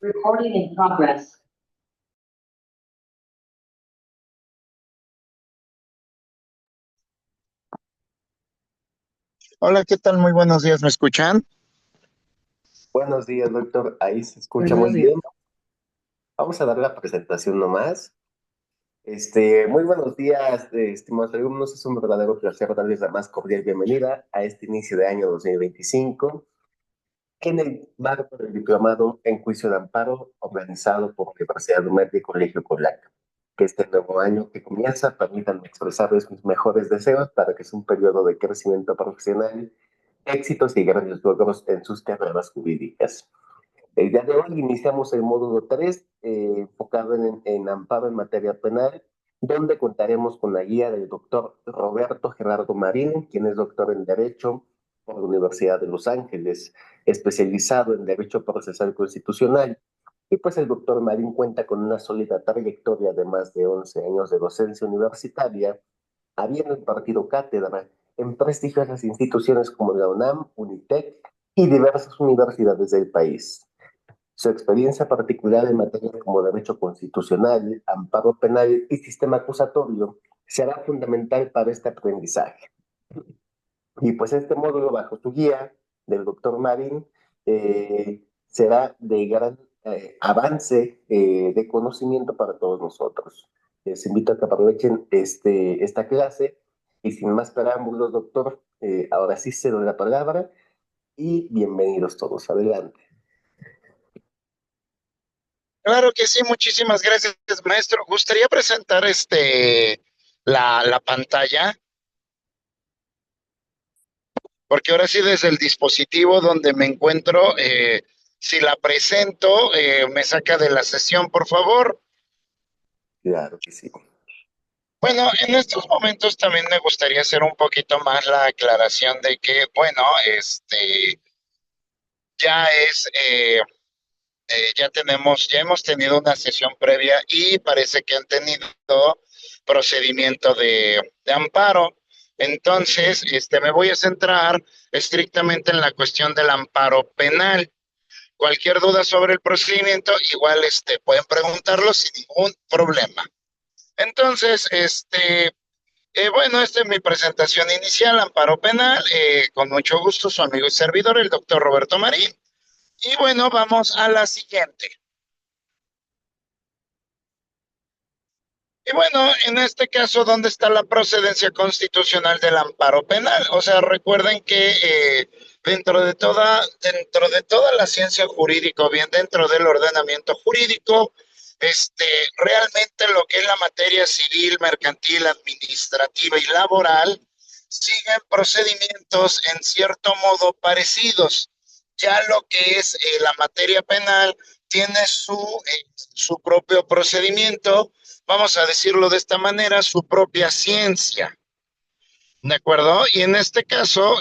Recording in progress. Hola, ¿qué tal? Muy buenos días, ¿me escuchan? Buenos días, doctor. Ahí se escucha Buenos muy días. bien. Vamos a dar la presentación nomás. Muy buenos días, estimados alumnos. Es un verdadero placer darles la más cordial bienvenida a este inicio de año 2025 en el marco del diplomado en juicio de amparo organizado por Universidad Humberto y Colegio Colac. Que este nuevo año que comienza permitan expresarles mis mejores deseos para que sea un periodo de crecimiento profesional, éxitos y grandes logros en sus carreras jurídicas. El día de hoy iniciamos el módulo 3, enfocado en amparo en materia penal, donde contaremos con la guía del doctor Roberto Gerardo Marín, quien es doctor en Derecho por la Universidad de Los Ángeles, especializado en Derecho Procesal Constitucional. Y pues el doctor Marín cuenta con una sólida trayectoria de más de 11 años de docencia universitaria, habiendo impartido cátedra en prestigiosas instituciones como la UNAM, UNITEC y diversas universidades del país. Su experiencia particular en materias como derecho constitucional, amparo penal y sistema acusatorio será fundamental para este aprendizaje. Y pues este módulo, bajo su guía del doctor Marín, será de gran avance de conocimiento para todos nosotros. Les invito a que aprovechen esta clase y sin más preámbulos, doctor, ahora sí cedo la palabra y bienvenidos todos. Adelante. Claro que sí, muchísimas gracias, maestro. Gustaría presentar la pantalla, porque ahora sí desde el dispositivo donde me encuentro, si la presento, me saca de la sesión, por favor. Claro que sí. Bueno, en estos momentos también me gustaría hacer un poquito más la aclaración de que, bueno, ya es ya hemos tenido una sesión previa y parece que han tenido procedimiento de amparo. Entonces, me voy a centrar estrictamente en la cuestión del amparo penal. Cualquier duda sobre el procedimiento, igual, pueden preguntarlo sin ningún problema. Entonces, bueno, esta es mi presentación inicial, amparo penal. Con mucho gusto, su amigo y servidor, el doctor Roberto Marín. Y bueno, vamos a la siguiente. Y bueno, en este caso, ¿dónde está la procedencia constitucional del amparo penal? O sea, recuerden que dentro de toda la ciencia jurídica, o bien dentro del ordenamiento jurídico, realmente lo que es la materia civil, mercantil, administrativa y laboral, siguen procedimientos en cierto modo parecidos. Ya lo que es la materia penal tiene su propio procedimiento, vamos a decirlo de esta manera, su propia ciencia. ¿De acuerdo? Y en este caso,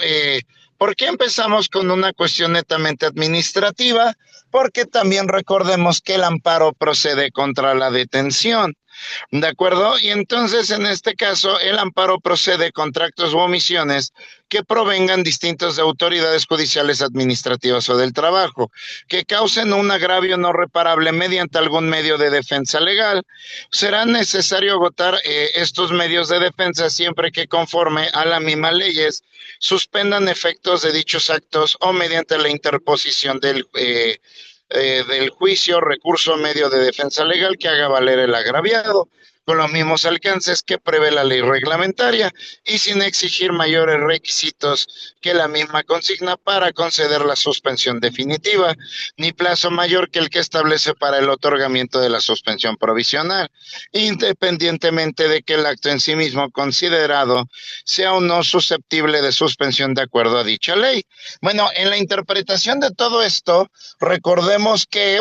¿por qué empezamos con una cuestión netamente administrativa? Porque también recordemos que el amparo procede contra la detención. ¿De acuerdo? Y entonces, en este caso, el amparo procede contra actos u omisiones que provengan distintos de autoridades judiciales, administrativas o del trabajo, que causen un agravio no reparable mediante algún medio de defensa legal. Será necesario agotar estos medios de defensa siempre que, conforme a las mismas leyes, suspendan efectos de dichos actos o mediante la interposición del juicio, recurso, medio de defensa legal que haga valer el agraviado, con los mismos alcances que prevé la ley reglamentaria y sin exigir mayores requisitos que la misma consigna para conceder la suspensión definitiva, ni plazo mayor que el que establece para el otorgamiento de la suspensión provisional, independientemente de que el acto en sí mismo considerado sea o no susceptible de suspensión de acuerdo a dicha ley. Bueno, en la interpretación de todo esto, recordemos que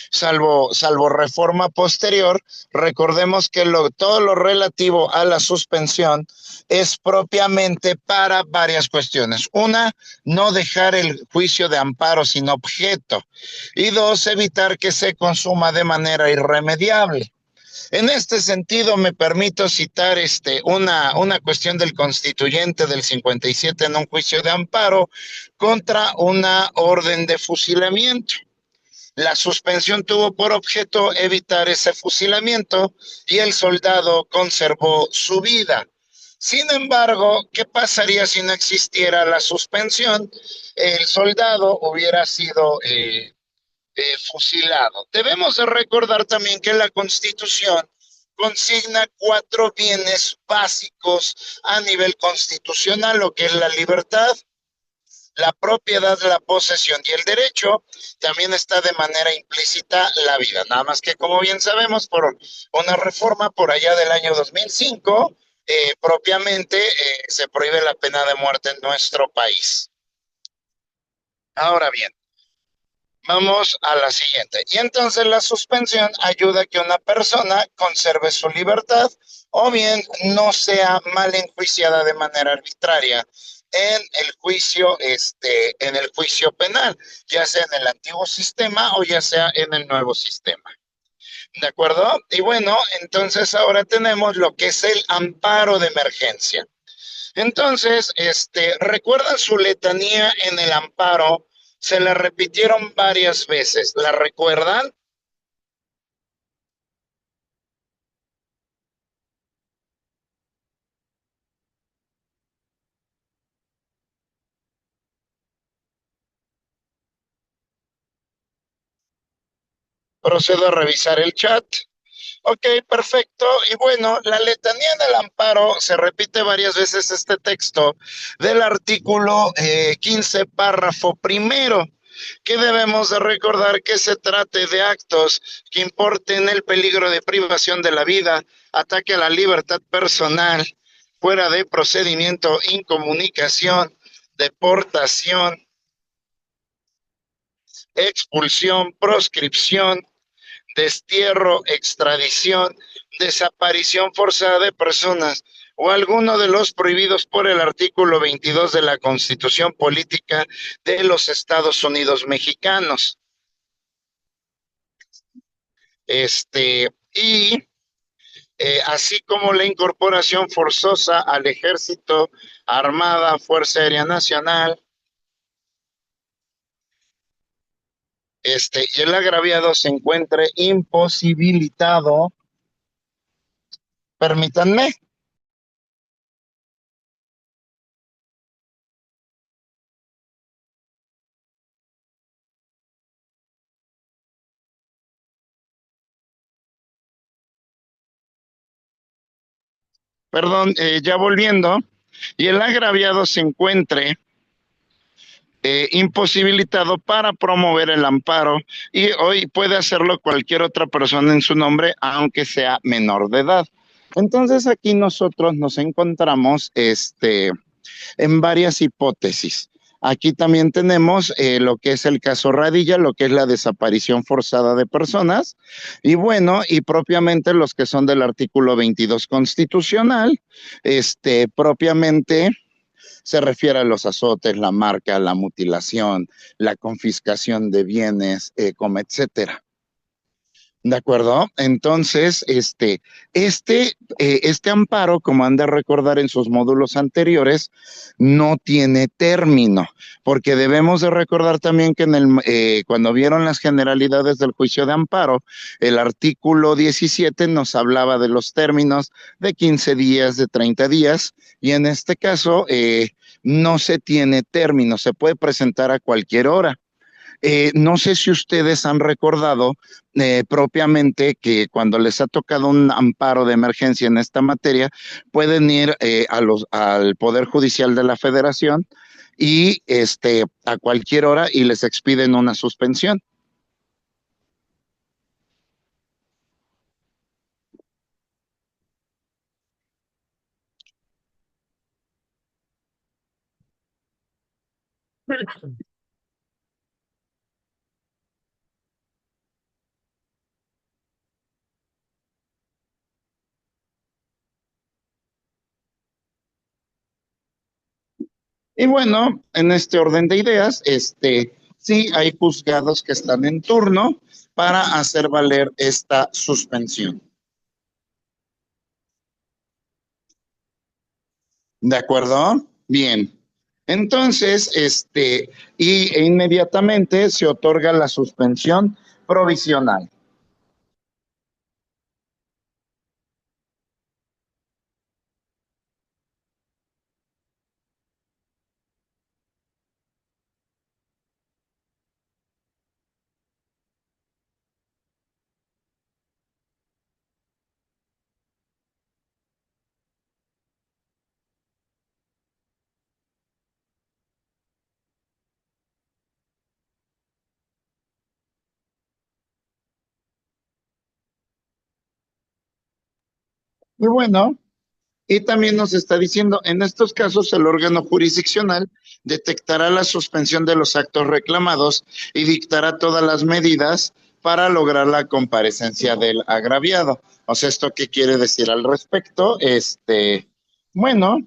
salvo reforma posterior, recordemos que todo lo relativo a la suspensión es propiamente para varias cuestiones. Una, no dejar el juicio de amparo sin objeto. Y dos, evitar que se consuma de manera irremediable. En este sentido, me permito citar una cuestión del constituyente del 57 en un juicio de amparo contra una orden de fusilamiento. La suspensión tuvo por objeto evitar ese fusilamiento y el soldado conservó su vida. Sin embargo, ¿qué pasaría si no existiera la suspensión? El soldado hubiera sido fusilado. Debemos de recordar también que la Constitución consigna cuatro bienes básicos a nivel constitucional, lo que es la libertad, la propiedad, la posesión y el derecho. También está de manera implícita la vida. Nada más que, como bien sabemos, por una reforma por allá del año 2005, propiamente se prohíbe la pena de muerte en nuestro país. Ahora bien, vamos a la siguiente. Y entonces la suspensión ayuda a que una persona conserve su libertad o bien no sea mal enjuiciada de manera arbitraria en el juicio penal, ya sea en el antiguo sistema o ya sea en el nuevo sistema. ¿De acuerdo? Y bueno, entonces ahora tenemos lo que es el amparo de emergencia. Entonces, ¿recuerdan su letanía en el amparo? Se la repitieron varias veces. ¿La recuerdan? Procedo a revisar el chat. Ok, perfecto. Y bueno, la letanía del amparo se repite varias veces este texto del artículo 15, párrafo primero, que debemos de recordar que se trate de actos que importen el peligro de privación de la vida, ataque a la libertad personal, fuera de procedimiento, incomunicación, deportación, expulsión, proscripción, destierro, extradición, desaparición forzada de personas o alguno de los prohibidos por el artículo 22 de la Constitución Política de los Estados Unidos Mexicanos. Y así como la incorporación forzosa al Ejército, Armada, Fuerza Aérea Nacional, y el agraviado se encuentre imposibilitado, permítanme. Perdón, ya volviendo, y el agraviado se encuentre imposibilitado para promover el amparo y hoy puede hacerlo cualquier otra persona en su nombre, aunque sea menor de edad. Entonces aquí nosotros nos encontramos en varias hipótesis. Aquí también tenemos lo que es el caso Radilla, lo que es la desaparición forzada de personas, y bueno, y propiamente los que son del artículo 22 constitucional, propiamente se refiere a los azotes, la marca, la mutilación, la confiscación de bienes, como etcétera. ¿De acuerdo? Entonces, este amparo, como han de recordar en sus módulos anteriores, no tiene término, porque debemos de recordar también que cuando vieron las generalidades del juicio de amparo, el artículo 17 nos hablaba de los términos de 15 días, de 30 días, y en este caso no se tiene término, se puede presentar a cualquier hora. No sé si ustedes han recordado propiamente que cuando les ha tocado un amparo de emergencia en esta materia, pueden ir al Poder Judicial de la Federación y a cualquier hora y les expiden una suspensión. Y bueno, en este orden de ideas, sí hay juzgados que están en turno para hacer valer esta suspensión. ¿De acuerdo? Bien. Entonces, inmediatamente se otorga la suspensión provisional. Y bueno, y también nos está diciendo, en estos casos el órgano jurisdiccional detectará la suspensión de los actos reclamados y dictará todas las medidas para lograr la comparecencia del agraviado. O sea, ¿esto qué quiere decir al respecto? Bueno,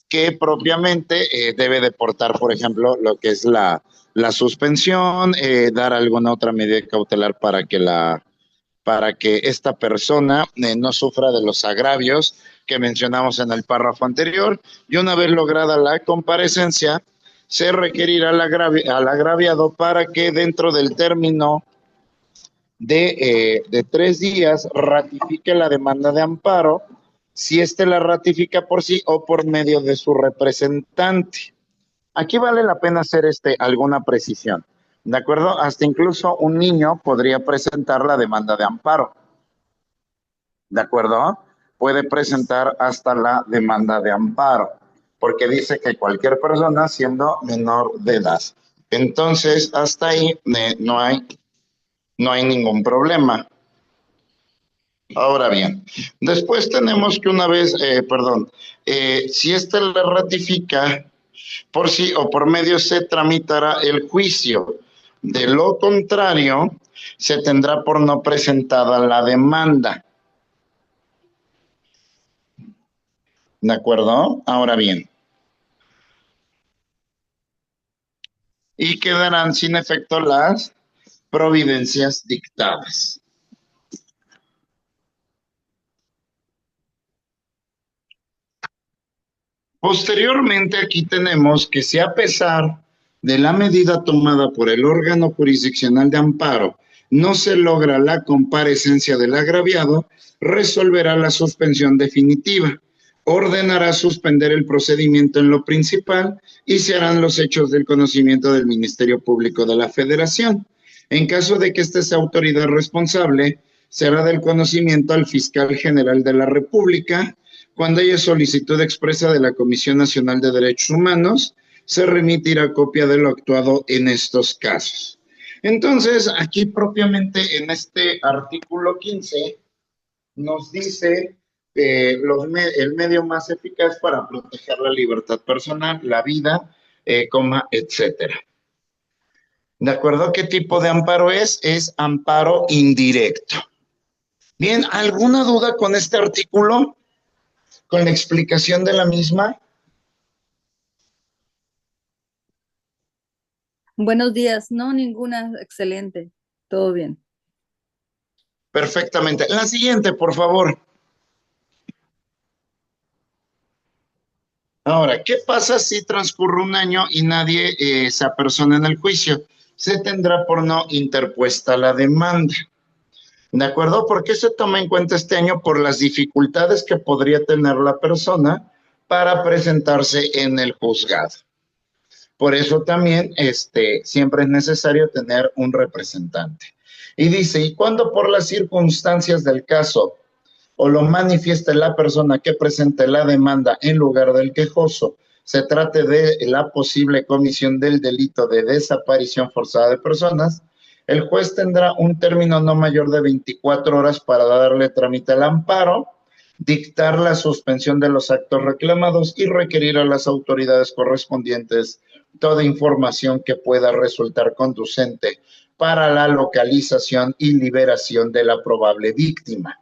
que propiamente debe deportar, por ejemplo, lo que es la suspensión, dar alguna otra medida cautelar para que esta persona no sufra de los agravios que mencionamos en el párrafo anterior, y una vez lograda la comparecencia, se requerirá al agraviado para que dentro del término de 3 días ratifique la demanda de amparo, si éste la ratifica por sí o por medio de su representante. Aquí vale la pena hacer alguna precisión. ¿De acuerdo? Hasta incluso un niño podría presentar la demanda de amparo. ¿De acuerdo? Puede presentar hasta la demanda de amparo, porque dice que cualquier persona siendo menor de edad. Entonces, hasta ahí no hay ningún problema. Ahora bien, después tenemos que una vez, si éste le ratifica, por sí o por medio se tramitará el juicio. De lo contrario, se tendrá por no presentada la demanda. ¿De acuerdo? Ahora bien, y quedarán sin efecto las providencias dictadas. Posteriormente, aquí tenemos que si a pesar de la medida tomada por el órgano jurisdiccional de amparo no se logra la comparecencia del agraviado, resolverá la suspensión definitiva, ordenará suspender el procedimiento en lo principal y se harán los hechos del conocimiento del Ministerio Público de la Federación. En caso de que éste sea autoridad responsable, será del conocimiento al fiscal general de la República. Cuando haya solicitud expresa de la Comisión Nacional de Derechos Humanos, se remitirá copia de lo actuado en estos casos. Entonces, aquí propiamente en este artículo 15 nos dice el medio más eficaz para proteger la libertad personal, la vida, etcétera. ¿De acuerdo? ¿Qué tipo de amparo es? Es amparo indirecto. Bien, ¿alguna duda con este artículo? ¿Con la explicación de la misma? Buenos días. No, ninguna. Excelente. Todo bien. Perfectamente. La siguiente, por favor. Ahora, ¿qué pasa si transcurre un año y nadie se apersona en el juicio? Se tendrá por no interpuesta la demanda. ¿De acuerdo? ¿Por qué se toma en cuenta este año? Por las dificultades que podría tener la persona para presentarse en el juzgado. Por eso también siempre es necesario tener un representante. Y dice, y cuando por las circunstancias del caso o lo manifieste la persona que presente la demanda en lugar del quejoso, se trate de la posible comisión del delito de desaparición forzada de personas, el juez tendrá un término no mayor de 24 horas para darle trámite al amparo, dictar la suspensión de los actos reclamados y requerir a las autoridades correspondientes toda información que pueda resultar conducente para la localización y liberación de la probable víctima.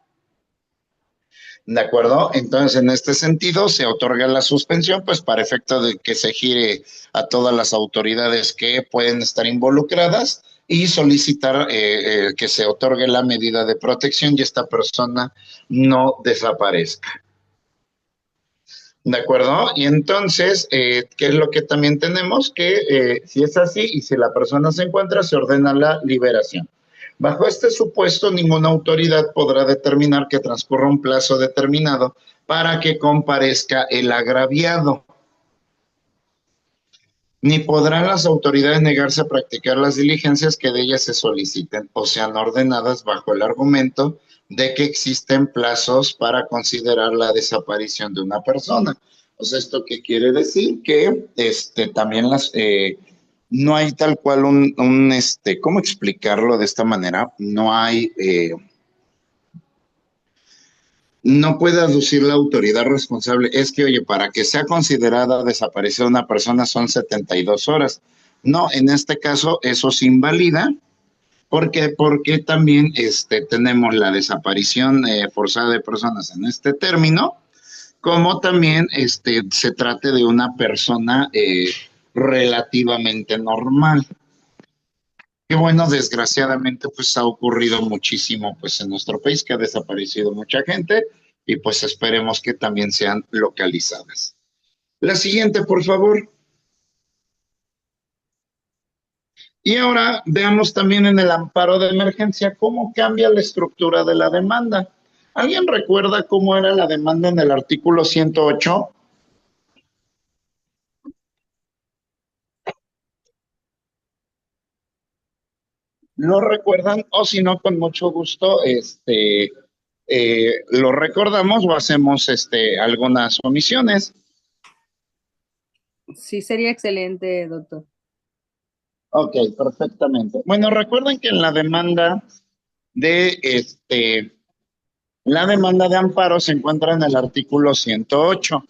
¿De acuerdo? Entonces, en este sentido, se otorga la suspensión, pues para efecto de que se gire a todas las autoridades que pueden estar involucradas y solicitar que se otorgue la medida de protección y esta persona no desaparezca. ¿De acuerdo? Y entonces, ¿qué es lo que también tenemos? Que si es así y si la persona se encuentra, se ordena la liberación. Bajo este supuesto, ninguna autoridad podrá determinar que transcurra un plazo determinado para que comparezca el agraviado, ni podrán las autoridades negarse a practicar las diligencias que de ellas se soliciten o sean ordenadas bajo el argumento de que existen plazos para considerar la desaparición de una persona. O sea, ¿esto qué quiere decir? Que también no hay tal cual ¿cómo explicarlo de esta manera? No hay, no puede aducir la autoridad responsable. Es que, oye, para que sea considerada desaparecida una persona son 72 horas. No, en este caso eso se invalida. ¿Por qué? Porque también tenemos la desaparición forzada de personas en este término, como también se trate de una persona relativamente normal. Que bueno, desgraciadamente pues ha ocurrido muchísimo pues en nuestro país, que ha desaparecido mucha gente y pues esperemos que también sean localizadas. La siguiente, por favor. Y ahora veamos también en el amparo de emergencia cómo cambia la estructura de la demanda. ¿Alguien recuerda cómo era la demanda en el artículo 108? ¿Lo recuerdan? O si no, con mucho gusto, lo recordamos o hacemos algunas omisiones. Sí, sería excelente, doctor. Ok, perfectamente. Bueno, recuerden que en la demanda de amparo se encuentra en el artículo 108.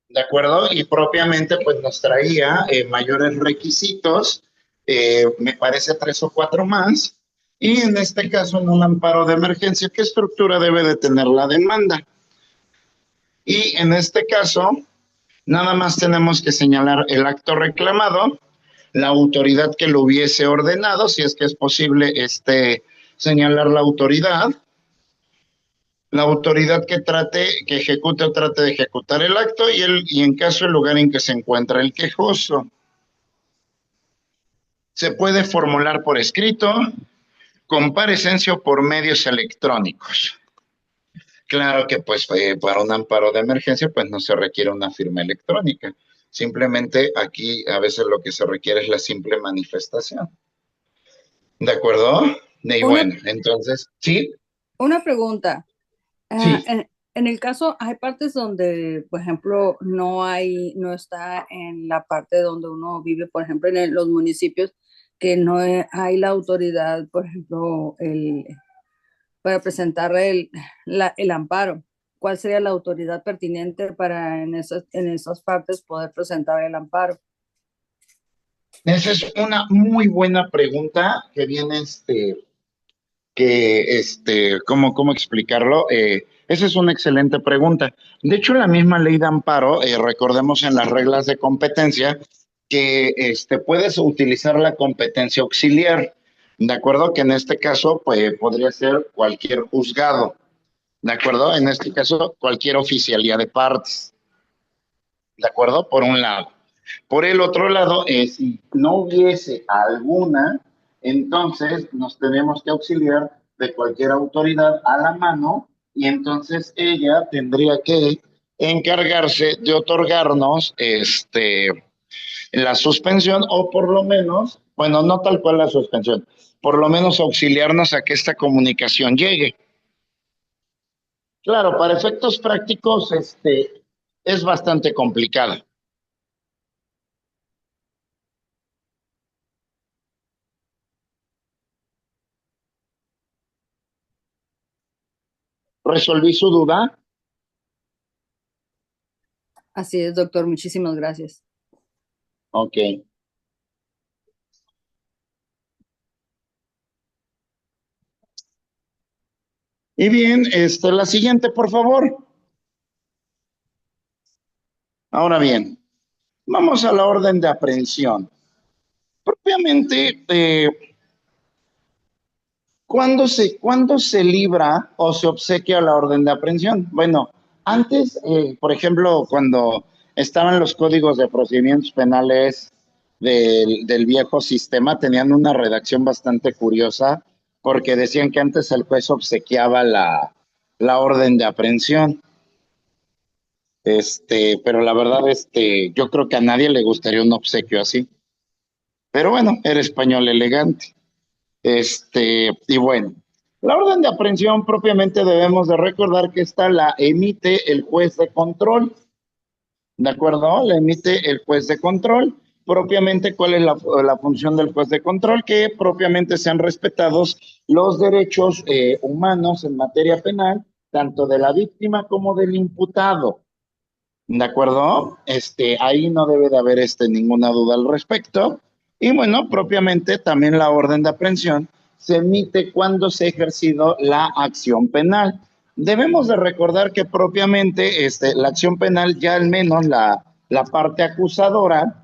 ¿De acuerdo? Y propiamente pues nos traía mayores requisitos, me parece 3 o 4 más, y en este caso en un amparo de emergencia, ¿qué estructura debe de tener la demanda? Y en este caso, nada más tenemos que señalar el acto reclamado, la autoridad que lo hubiese ordenado, si es que es posible señalar la autoridad que ejecute o trate de ejecutar el acto y en caso el lugar en que se encuentra el quejoso. Se puede formular por escrito, comparecencia o por medios electrónicos. Claro que pues para un amparo de emergencia pues no se requiere una firma electrónica. Simplemente aquí a veces lo que se requiere es la simple manifestación. ¿De acuerdo? Y Una, bueno, entonces, ¿sí? una pregunta. Sí. En el caso, hay partes donde, por ejemplo, no está en la parte donde uno vive, por ejemplo, en los municipios, que no hay la autoridad, por ejemplo, para presentar el amparo. ¿Cuál sería la autoridad pertinente para en esas partes poder presentar el amparo? Esa es una muy buena pregunta que viene ¿cómo explicarlo? Esa es una excelente pregunta. De hecho, la misma ley de amparo, recordemos en las reglas de competencia, que puedes utilizar la competencia auxiliar, ¿de acuerdo? Que en este caso, pues, podría ser cualquier juzgado, ¿de acuerdo? En este caso, cualquier oficialía de partes, ¿de acuerdo? Por un lado. Por el otro lado, si no hubiese alguna, entonces nos tenemos que auxiliar de cualquier autoridad a la mano y entonces ella tendría que encargarse de otorgarnos la suspensión o por lo menos, bueno, no tal cual la suspensión, por lo menos auxiliarnos a que esta comunicación llegue. Claro, para efectos prácticos, es bastante complicada. ¿Resolví su duda? Así es, doctor. Muchísimas gracias. Ok. Y bien, la siguiente, por favor. Ahora bien, vamos a la orden de aprehensión. Propiamente, ¿cuándo se libra o se obsequia la orden de aprehensión? Bueno, antes, por ejemplo, cuando estaban los códigos de procedimientos penales del viejo sistema tenían una redacción bastante curiosa porque decían que antes el juez obsequiaba la orden de aprehensión. Pero la verdad, yo creo que a nadie le gustaría un obsequio así. Pero bueno, era español elegante. Y bueno, la orden de aprehensión propiamente debemos de recordar que esta la emite el juez de control. ¿De acuerdo? La emite el juez de control. Propiamente, ¿cuál es la función del juez de control? Que propiamente sean respetados los derechos humanos en materia penal, tanto de la víctima como del imputado. ¿De acuerdo? Ahí no debe de haber ninguna duda al respecto. Y bueno, propiamente también la orden de aprehensión se emite cuando se ha ejercido la acción penal. Debemos de recordar que propiamente la acción penal, ya al menos la parte acusadora,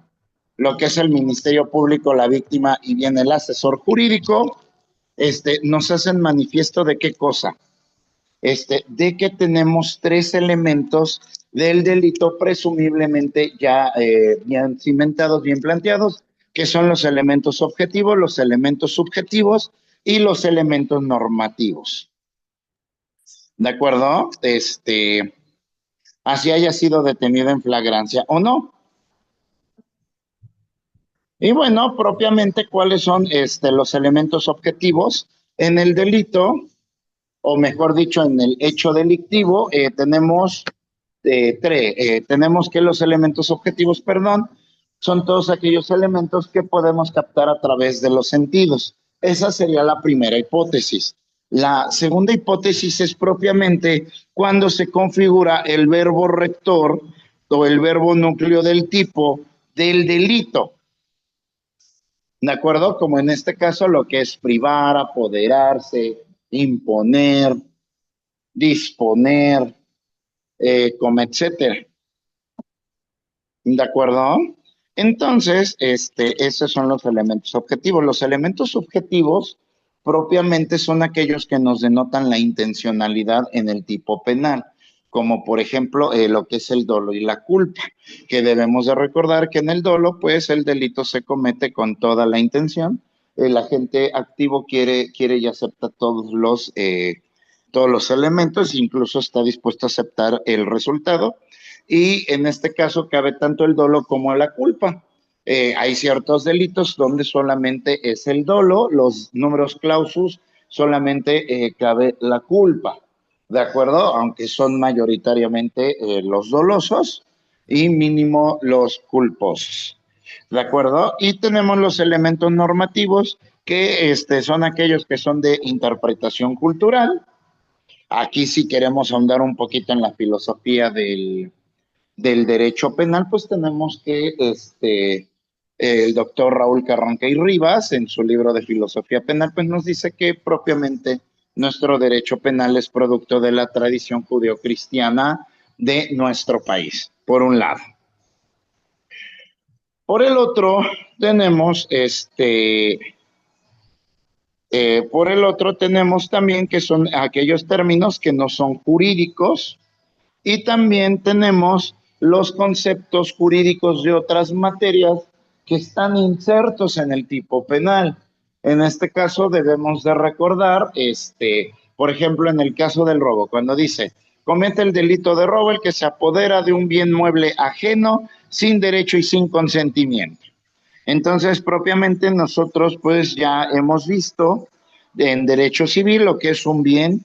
lo que es el Ministerio Público, la víctima y bien el asesor jurídico, nos hacen manifiesto de qué cosa, de que tenemos tres elementos del delito presumiblemente ya bien cimentados, bien planteados, que son los elementos objetivos, los elementos subjetivos y los elementos normativos. ¿De acuerdo? Así haya sido detenido en flagrancia o no. Y bueno, propiamente, ¿cuáles son los elementos objetivos en el delito? O mejor dicho, en el hecho delictivo, tenemos que los elementos objetivos, perdón, son todos aquellos elementos que podemos captar a través de los sentidos. Esa sería la primera hipótesis. La segunda hipótesis es propiamente cuando se configura el verbo rector o el verbo núcleo del tipo del delito. ¿De acuerdo? Como en este caso lo que es privar, apoderarse, imponer, disponer, como etcétera. ¿De acuerdo? Entonces, esos son los elementos objetivos. Los elementos subjetivos propiamente son aquellos que nos denotan la intencionalidad en el tipo penal, como por ejemplo lo que es el dolo y la culpa, que debemos de recordar que en el dolo, pues el delito se comete con toda la intención. El agente activo quiere y acepta todos los elementos, incluso está dispuesto a aceptar el resultado. Y en este caso cabe tanto el dolo como la culpa. Hay ciertos delitos donde solamente es el dolo, los números clausus solamente cabe la culpa, ¿de acuerdo? Aunque son mayoritariamente los dolosos y mínimo los culposos, ¿de acuerdo? Y tenemos los elementos normativos que son aquellos que son de interpretación cultural. Aquí sí queremos ahondar un poquito en la filosofía del derecho penal, pues tenemos que el doctor Raúl Carranca y Rivas, en su libro de filosofía penal, pues nos dice que propiamente nuestro derecho penal es producto de la tradición judeocristiana de nuestro país, por un lado. Por el otro, tenemos por el otro tenemos también que son aquellos términos que no son jurídicos, y también tenemos los conceptos jurídicos de otras materias que están insertos en el tipo penal. En este caso debemos de recordar, por ejemplo, en el caso del robo, cuando dice, comete el delito de robo el que se apodera de un bien mueble ajeno sin derecho y sin consentimiento. Entonces, propiamente nosotros pues ya hemos visto en derecho civil lo que es un bien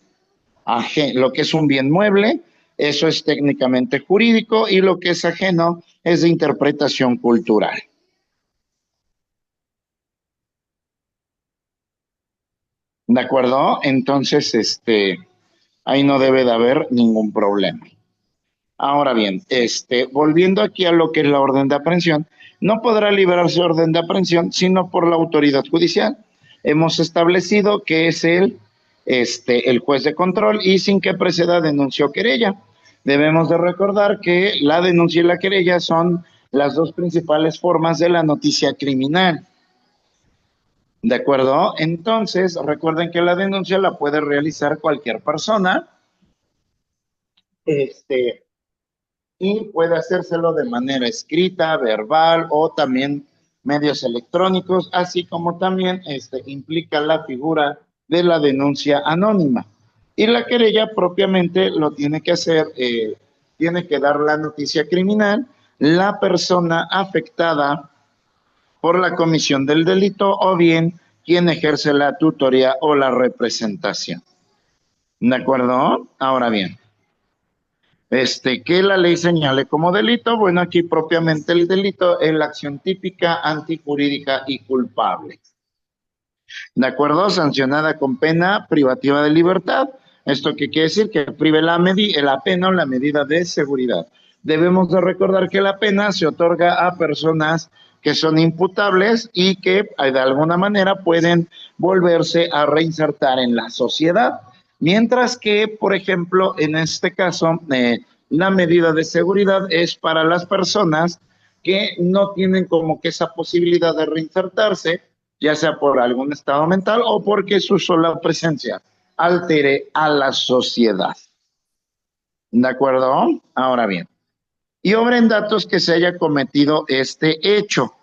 lo que es un bien mueble, eso es técnicamente jurídico, y lo que es ajeno es de interpretación cultural. ¿De acuerdo? Entonces, ahí no debe de haber ningún problema. Ahora bien, volviendo aquí a lo que es la orden de aprehensión, no podrá liberarse orden de aprehensión sino por la autoridad judicial. Hemos establecido que es el juez de control y sin que preceda denuncia o querella. Debemos de recordar que la denuncia y la querella son las dos principales formas de la noticia criminal. ¿De acuerdo? Entonces, recuerden que la denuncia la puede realizar cualquier persona. Y puede hacérselo de manera escrita, verbal o también medios electrónicos, así como también implica la figura de la denuncia anónima. Y la querella propiamente lo tiene que hacer, tiene que dar la noticia criminal la persona afectada por la comisión del delito o bien quien ejerce la tutoría o la representación. ¿De acuerdo? Ahora bien, que la ley señale como delito, bueno, aquí propiamente el delito es la acción típica, antijurídica y culpable. ¿De acuerdo? Sancionada con pena privativa de libertad. ¿Esto qué quiere decir? Que prive la pena o la medida de seguridad. Debemos de recordar que la pena se otorga a personas que son imputables y que de alguna manera pueden volverse a reinsertar en la sociedad. Mientras que, por ejemplo, en este caso, la medida de seguridad es para las personas que no tienen como que esa posibilidad de reinsertarse, ya sea por algún estado mental o porque su sola presencia altere a la sociedad. ¿De acuerdo? Ahora bien, y obra en datos que se haya cometido este hecho,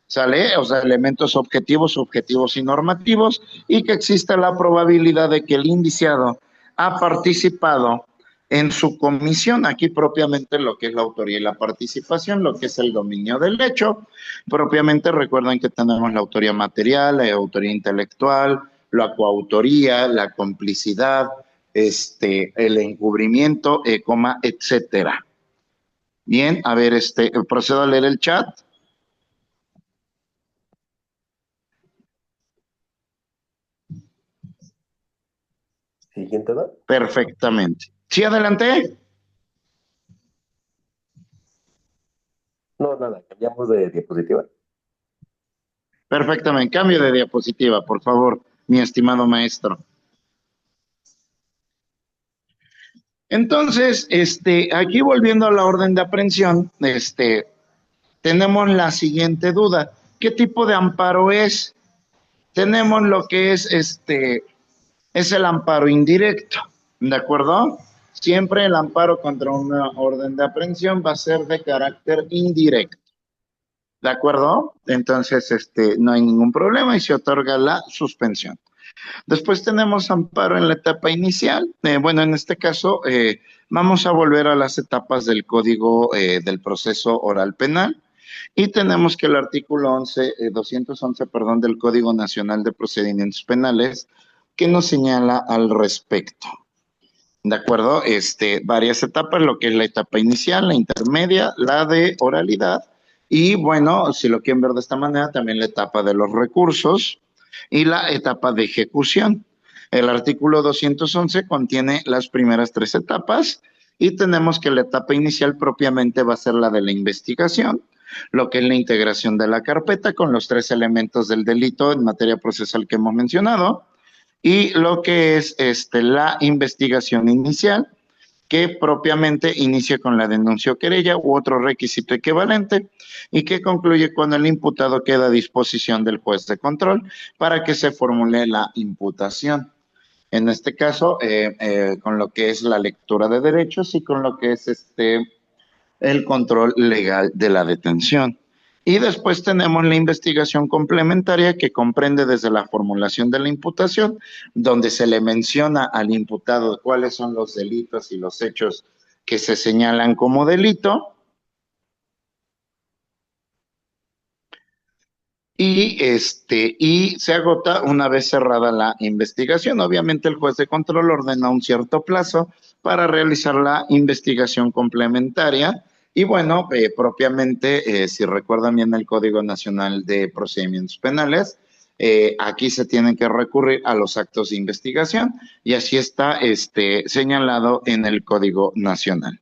¿sale? O sea, elementos objetivos, subjetivos y normativos, y que exista la probabilidad de que el indiciado ha participado en su comisión, aquí propiamente lo que es la autoría y la participación, lo que es el dominio del hecho. Propiamente recuerden que tenemos la autoría material, la autoría intelectual, la coautoría, la complicidad, el encubrimiento, etcétera. Bien, a ver, procedo a leer el chat. Siguiente, ¿no? Perfectamente. ¿Sí, adelante? No, nada, cambiamos de diapositiva. Perfectamente. Cambio de diapositiva, por favor, mi estimado maestro. Entonces, aquí volviendo a la orden de aprehensión, tenemos la siguiente duda. ¿Qué tipo de amparo es? Tenemos lo que es el amparo indirecto, ¿de acuerdo? Siempre el amparo contra una orden de aprehensión va a ser de carácter indirecto. ¿De acuerdo? Entonces, no hay ningún problema y se otorga la suspensión. Después tenemos amparo en la etapa inicial. Bueno, en este caso, vamos a volver a las etapas del Código del Proceso Oral Penal y tenemos que el artículo 211, perdón, del Código Nacional de Procedimientos Penales, que nos señala al respecto. ¿De acuerdo? Varias etapas, lo que es la etapa inicial, la intermedia, la de oralidad y, bueno, si lo quieren ver de esta manera, también la etapa de los recursos y la etapa de ejecución. El artículo 211 contiene las primeras tres etapas y tenemos que la etapa inicial propiamente va a ser la de la investigación, lo que es la integración de la carpeta con los tres elementos del delito en materia procesal que hemos mencionado y lo que es la investigación inicial, que propiamente inicia con la denuncia o querella u otro requisito equivalente y que concluye cuando el imputado queda a disposición del juez de control para que se formule la imputación. En este caso, con lo que es la lectura de derechos y con lo que es el control legal de la detención. Y después tenemos la investigación complementaria que comprende desde la formulación de la imputación, donde se le menciona al imputado cuáles son los delitos y los hechos que se señalan como delito. Y se agota una vez cerrada la investigación. Obviamente el juez de control ordena un cierto plazo para realizar la investigación complementaria. Y bueno, propiamente, si recuerdan bien el Código Nacional de Procedimientos Penales, aquí se tienen que recurrir a los actos de investigación y así está señalado en el Código Nacional.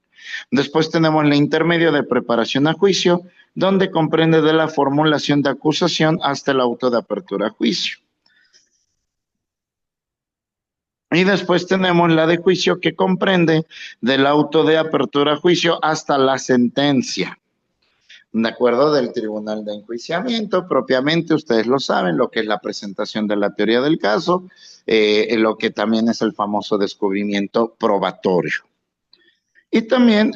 Después tenemos la intermedio de preparación a juicio, donde comprende de la formulación de acusación hasta el auto de apertura a juicio. Y después tenemos la de juicio que comprende del auto de apertura a juicio hasta la sentencia. De acuerdo del tribunal de enjuiciamiento, propiamente ustedes lo saben, lo que es la presentación de la teoría del caso, lo que también es el famoso descubrimiento probatorio. Y también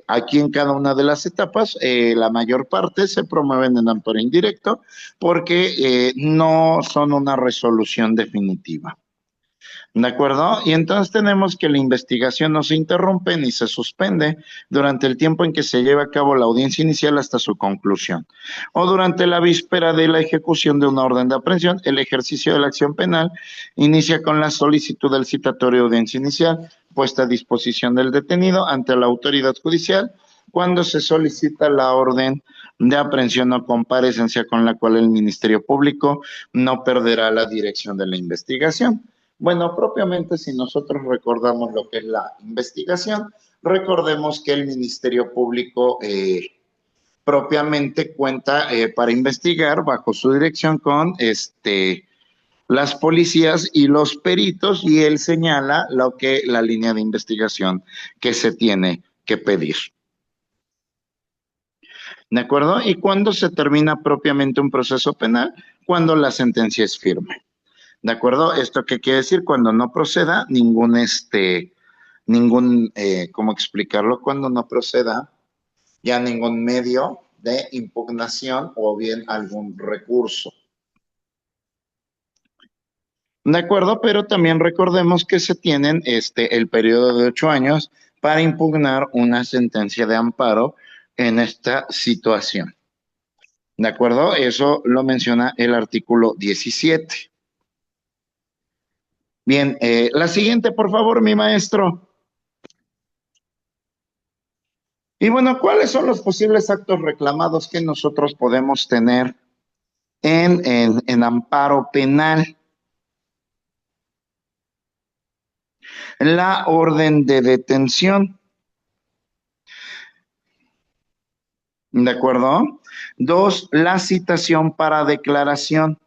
aquí en cada una de las etapas, la mayor parte se promueven en amparo indirecto porque no son una resolución definitiva. ¿De acuerdo? Y entonces tenemos que la investigación no se interrumpe ni se suspende durante el tiempo en que se lleva a cabo la audiencia inicial hasta su conclusión, o durante la víspera de la ejecución de una orden de aprehensión. El ejercicio de la acción penal inicia con la solicitud del citatorio de audiencia inicial, puesta a disposición del detenido ante la autoridad judicial, cuando se solicita la orden de aprehensión o comparecencia con la cual el Ministerio Público no perderá la dirección de la investigación. Bueno, propiamente si nosotros recordamos lo que es la investigación, recordemos que el Ministerio Público propiamente cuenta para investigar bajo su dirección con las policías y los peritos, y él señala lo que la línea de investigación que se tiene que pedir. ¿De acuerdo? ¿Y cuándo se termina propiamente un proceso penal? Cuando la sentencia es firme. ¿De acuerdo? ¿Esto qué quiere decir? Cuando no proceda ¿cómo explicarlo? Cuando no proceda ya ningún medio de impugnación o bien algún recurso. ¿De acuerdo? Pero también recordemos que se tienen el periodo de 8 años para impugnar una sentencia de amparo en esta situación. ¿De acuerdo? Eso lo menciona el artículo 17. Bien, la siguiente, por favor, mi maestro. Y bueno, ¿cuáles son los posibles actos reclamados que nosotros podemos tener en amparo penal? La orden de detención, ¿de acuerdo? 2, la citación para declaración.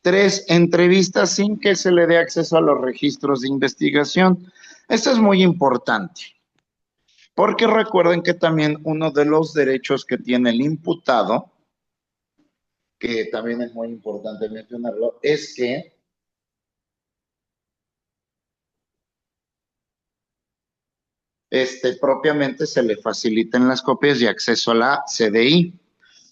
3, entrevistas sin que se le dé acceso a los registros de investigación. Esto es muy importante, porque recuerden que también uno de los derechos que tiene el imputado, que también es muy importante mencionarlo, es que propiamente se le faciliten las copias y acceso a la CDI.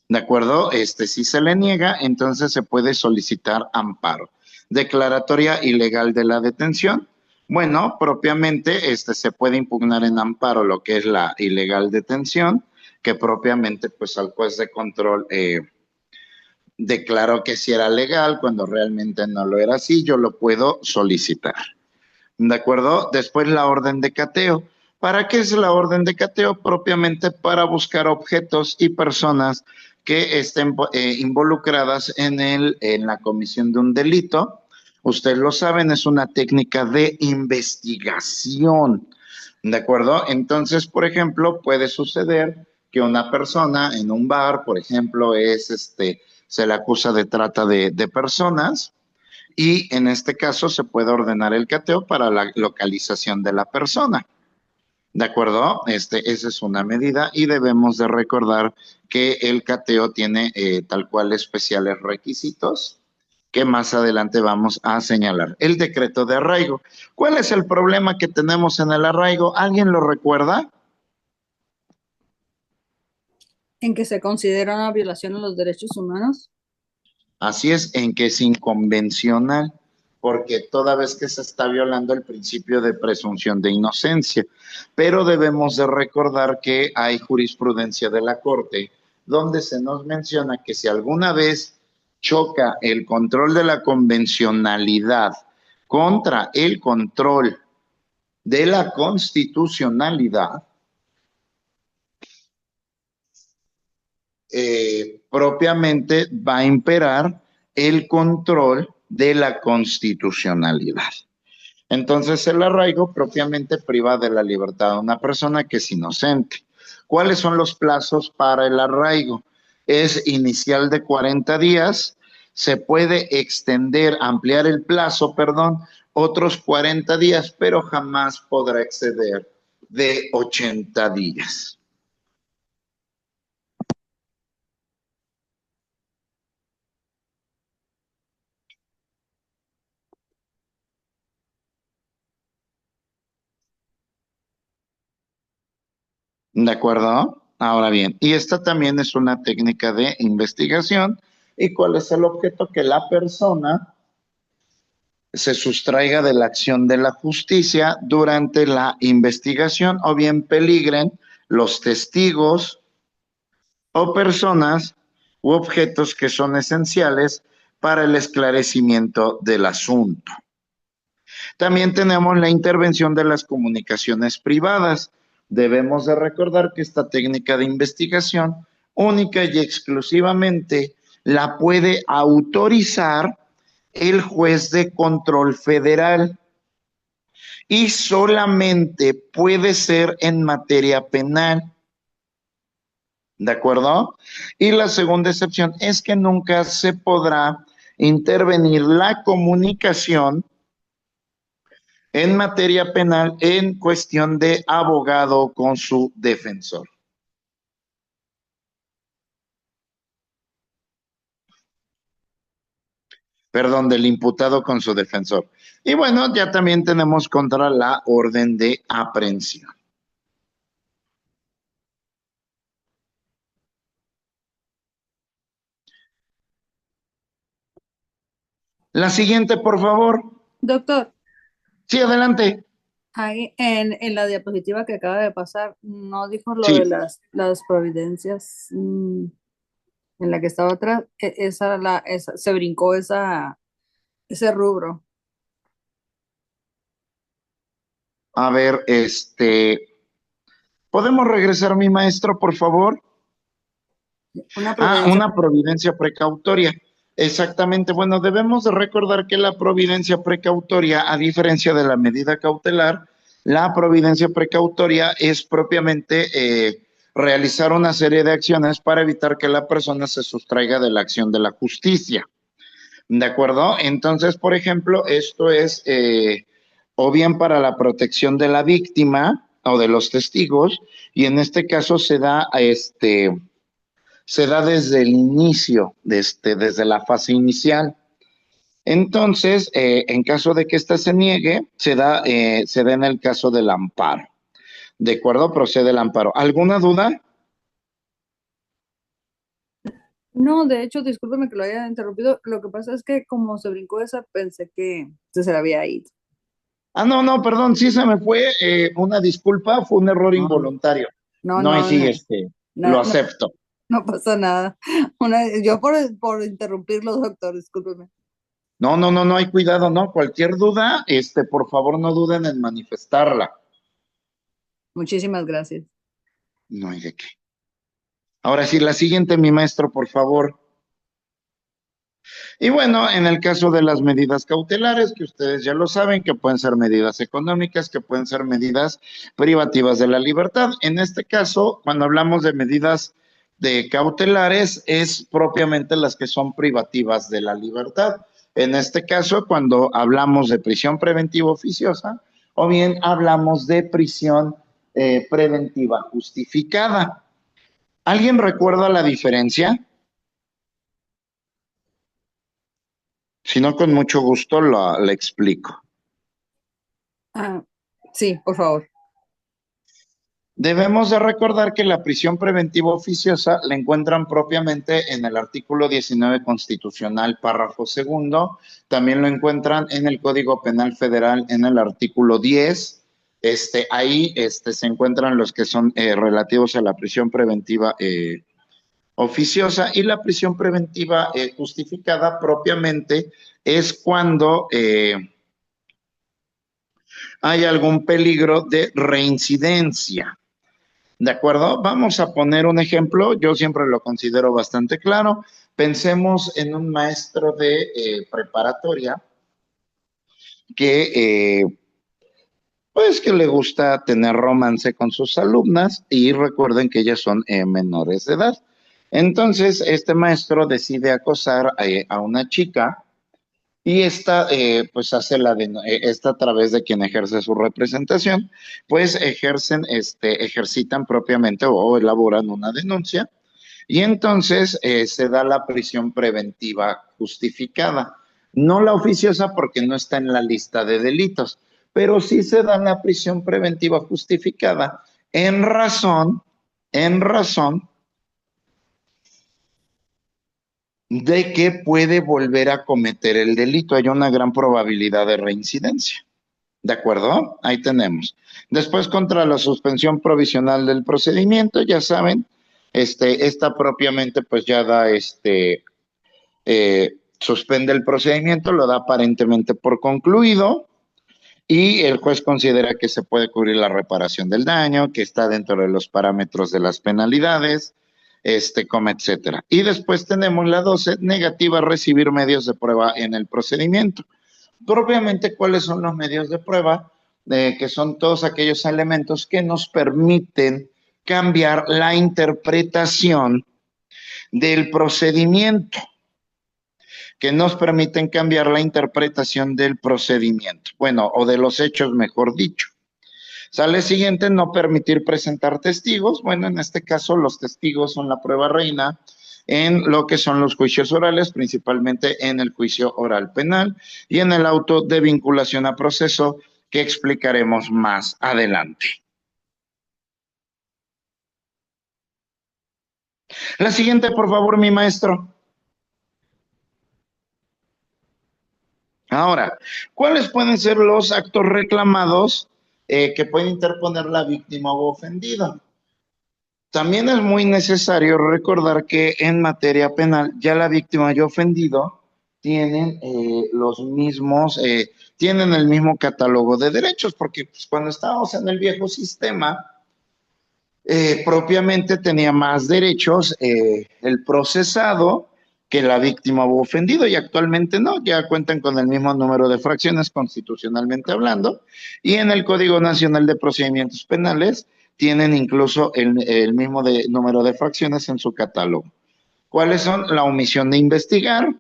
¿De acuerdo? Si se le niega, entonces se puede solicitar amparo. Declaratoria ilegal de la detención. Bueno, propiamente se puede impugnar en amparo lo que es la ilegal detención, que propiamente pues al juez de control declaró que sí era legal cuando realmente no lo era así, yo lo puedo solicitar. ¿De acuerdo? Después la orden de cateo. ¿Para qué es la orden de cateo? Propiamente para buscar objetos y personas que estén involucradas en la comisión de un delito. Ustedes lo saben, es una técnica de investigación. ¿De acuerdo? Entonces, por ejemplo, puede suceder que una persona en un bar, por ejemplo, se le acusa de trata de personas, y en este caso se puede ordenar el cateo para la localización de la persona. ¿De acuerdo? Esa es una medida, y debemos de recordar que el cateo tiene tal cual especiales requisitos que más adelante vamos a señalar. El decreto de arraigo. ¿Cuál es el problema que tenemos en el arraigo? ¿Alguien lo recuerda? En que se considera una violación a los derechos humanos. Así es, en que es inconvencional, porque toda vez que se está violando el principio de presunción de inocencia. Pero debemos de recordar que hay jurisprudencia de la Corte donde se nos menciona que si alguna vez choca el control de la convencionalidad contra el control de la constitucionalidad, propiamente va a imperar el control de la constitucionalidad. Entonces, el arraigo propiamente priva de la libertad a una persona que es inocente. ¿Cuáles son los plazos para el arraigo? Es inicial de 40 días, se puede extender, ampliar el plazo, perdón, otros 40 días, pero jamás podrá exceder de 80 días. ¿De acuerdo? Ahora bien, y esta también es una técnica de investigación. ¿Y cuál es el objeto? Que la persona se sustraiga de la acción de la justicia durante la investigación o bien peligren los testigos o personas u objetos que son esenciales para el esclarecimiento del asunto. También tenemos la intervención de las comunicaciones privadas. Debemos de recordar que esta técnica de investigación única y exclusivamente la puede autorizar el juez de control federal y solamente puede ser en materia penal. ¿De acuerdo? Y la segunda excepción es que nunca se podrá intervenir la comunicación en materia penal en cuestión de abogado con su defensor. Perdón, del imputado con su defensor. Y bueno, ya también tenemos contra la orden de aprehensión. La siguiente, por favor. Doctor, Sí, adelante. ahí en la diapositiva que acaba de pasar, no dijo lo de Sí. las providencias en la que estaba atrás. Se brincó ese rubro. A ver, ¿podemos regresar, mi maestro, por favor? Una Ah, providencia. una providencia precautoria. Exactamente. Bueno, debemos de recordar que la providencia precautoria, a diferencia de la medida cautelar, la providencia precautoria es propiamente realizar una serie de acciones para evitar que la persona se sustraiga de la acción de la justicia. ¿De acuerdo? Entonces, por ejemplo, esto es o bien para la protección de la víctima o de los testigos, y en este caso se da desde el inicio, desde la fase inicial. Entonces, en caso de que ésta se niegue, se da en el caso del amparo. ¿De acuerdo? Procede el amparo. ¿Alguna duda? No, de hecho, discúlpeme que lo haya interrumpido. Lo que pasa es que como se brincó esa, pensé que se la había ido. Ah, no, no, perdón, sí se me fue. Una disculpa, fue un error No, involuntario. no, No, y no, sí, no, lo no, acepto. no pasa nada. Yo por interrumpirlo, doctor, discúlpeme. No, no, no, no hay cuidado, no. Cualquier duda, por favor, no duden en manifestarla. Muchísimas gracias. No hay de qué. Ahora sí, la siguiente, mi maestro, por favor. Y bueno, en el caso de las medidas cautelares, que ustedes ya lo saben, que pueden ser medidas económicas, que pueden ser medidas privativas de la libertad. En este caso, cuando hablamos de medidas de cautelares, es propiamente las que son privativas de la libertad. En este caso, cuando hablamos de prisión preventiva oficiosa, o bien hablamos de prisión preventiva justificada. ¿Alguien recuerda la diferencia? Si no, con mucho gusto la explico. Ah, sí, por favor. Debemos de recordar que la prisión preventiva oficiosa la encuentran propiamente en el artículo 19 constitucional, párrafo segundo. También lo encuentran en el Código Penal Federal en el artículo 10. Ahí se encuentran los que son relativos a la prisión preventiva oficiosa, y la prisión preventiva justificada propiamente es cuando hay algún peligro de reincidencia. ¿De acuerdo? Vamos a poner un ejemplo, yo siempre lo considero bastante claro. Pensemos en un maestro de preparatoria que, pues, que le gusta tener romance con sus alumnas, y recuerden que ellas son menores de edad. Entonces, este maestro decide acosar a una chica, y esta, pues hace esta a través de quien ejerce su representación, pues ejercitan propiamente o elaboran una denuncia, y entonces se da la prisión preventiva justificada. No la oficiosa porque no está en la lista de delitos, pero sí se da la prisión preventiva justificada en razón, en razón de que puede volver a cometer el delito. Hay una gran probabilidad de reincidencia. ¿De acuerdo? Ahí tenemos. Después, contra la suspensión provisional del procedimiento, ya saben, esta propiamente pues ya da suspende el procedimiento, lo da aparentemente por concluido y el juez considera que se puede cubrir la reparación del daño, que está dentro de los parámetros de las penalidades, como etcétera. Y después tenemos la 12, negativa a recibir medios de prueba en el procedimiento. Propiamente, ¿cuáles son los medios de prueba? Que son todos aquellos elementos que nos permiten cambiar la interpretación del procedimiento, que nos permiten cambiar la interpretación del procedimiento, bueno, o de los hechos, mejor dicho. Sale siguiente, no permitir presentar testigos. Bueno, en este caso los testigos son la prueba reina en lo que son los juicios orales, principalmente en el juicio oral penal y en el auto de vinculación a proceso que explicaremos más adelante. La siguiente, por favor, mi maestro. Ahora, ¿cuáles pueden ser los actos reclamados que puede interponer la víctima o ofendido? También es muy necesario recordar que en materia penal ya la víctima y ofendido tienen tienen el mismo catálogo de derechos, porque pues, cuando estábamos en el viejo sistema, propiamente tenía más derechos el procesado que la víctima o ofendido, y actualmente no, ya cuentan con el mismo número de fracciones constitucionalmente hablando, y en el Código Nacional de Procedimientos Penales tienen incluso el mismo número de fracciones en su catálogo. ¿Cuáles son? La omisión de investigar,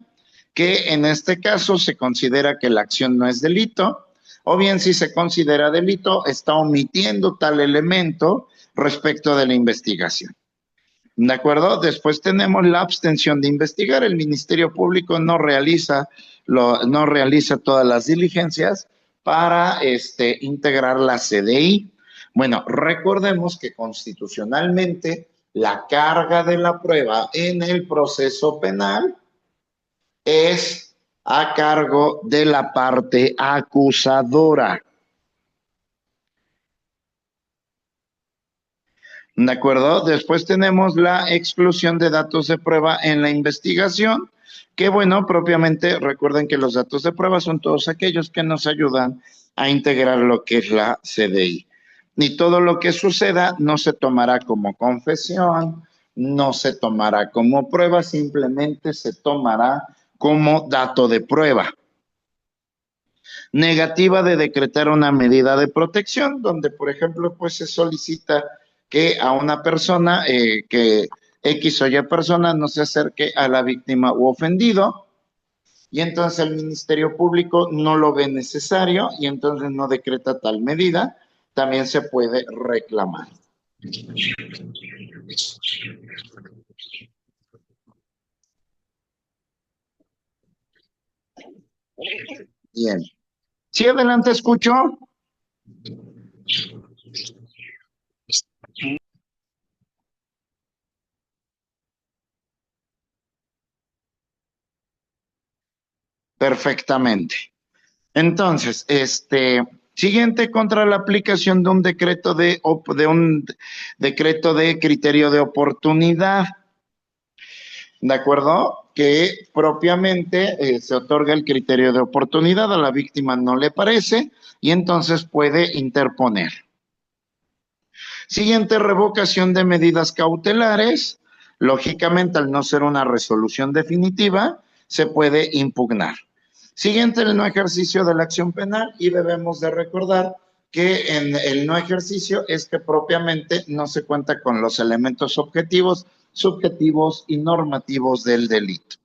que en este caso se considera que la acción no es delito, o bien si se considera delito, está omitiendo tal elemento respecto de la investigación. ¿De acuerdo? Después tenemos la abstención de investigar. El Ministerio Público no realiza todas las diligencias para integrar la CDI. Bueno, recordemos que constitucionalmente la carga de la prueba en el proceso penal es a cargo de la parte acusadora. ¿De acuerdo? Después tenemos la exclusión de datos de prueba en la investigación, que bueno, propiamente recuerden que los datos de prueba son todos aquellos que nos ayudan a integrar lo que es la CDI. Y todo lo que suceda no se tomará como confesión, no se tomará como prueba, simplemente se tomará como dato de prueba. Negativa de decretar una medida de protección, donde por ejemplo pues se solicita que a una persona, que X o Y persona no se acerque a la víctima u ofendido, y entonces el Ministerio Público no lo ve necesario y entonces no decreta tal medida, también se puede reclamar. Bien. Sí, adelante, escucho. Perfectamente. Entonces, siguiente, contra la aplicación de un decreto de criterio de oportunidad. ¿De acuerdo? Que propiamente se otorga el criterio de oportunidad, a la víctima no le parece y entonces puede interponer. Siguiente, revocación de medidas cautelares. Lógicamente, al no ser una resolución definitiva, se puede impugnar. Siguiente, el no ejercicio de la acción penal, y debemos de recordar que en el no ejercicio es que propiamente no se cuenta con los elementos objetivos, subjetivos y normativos del delito.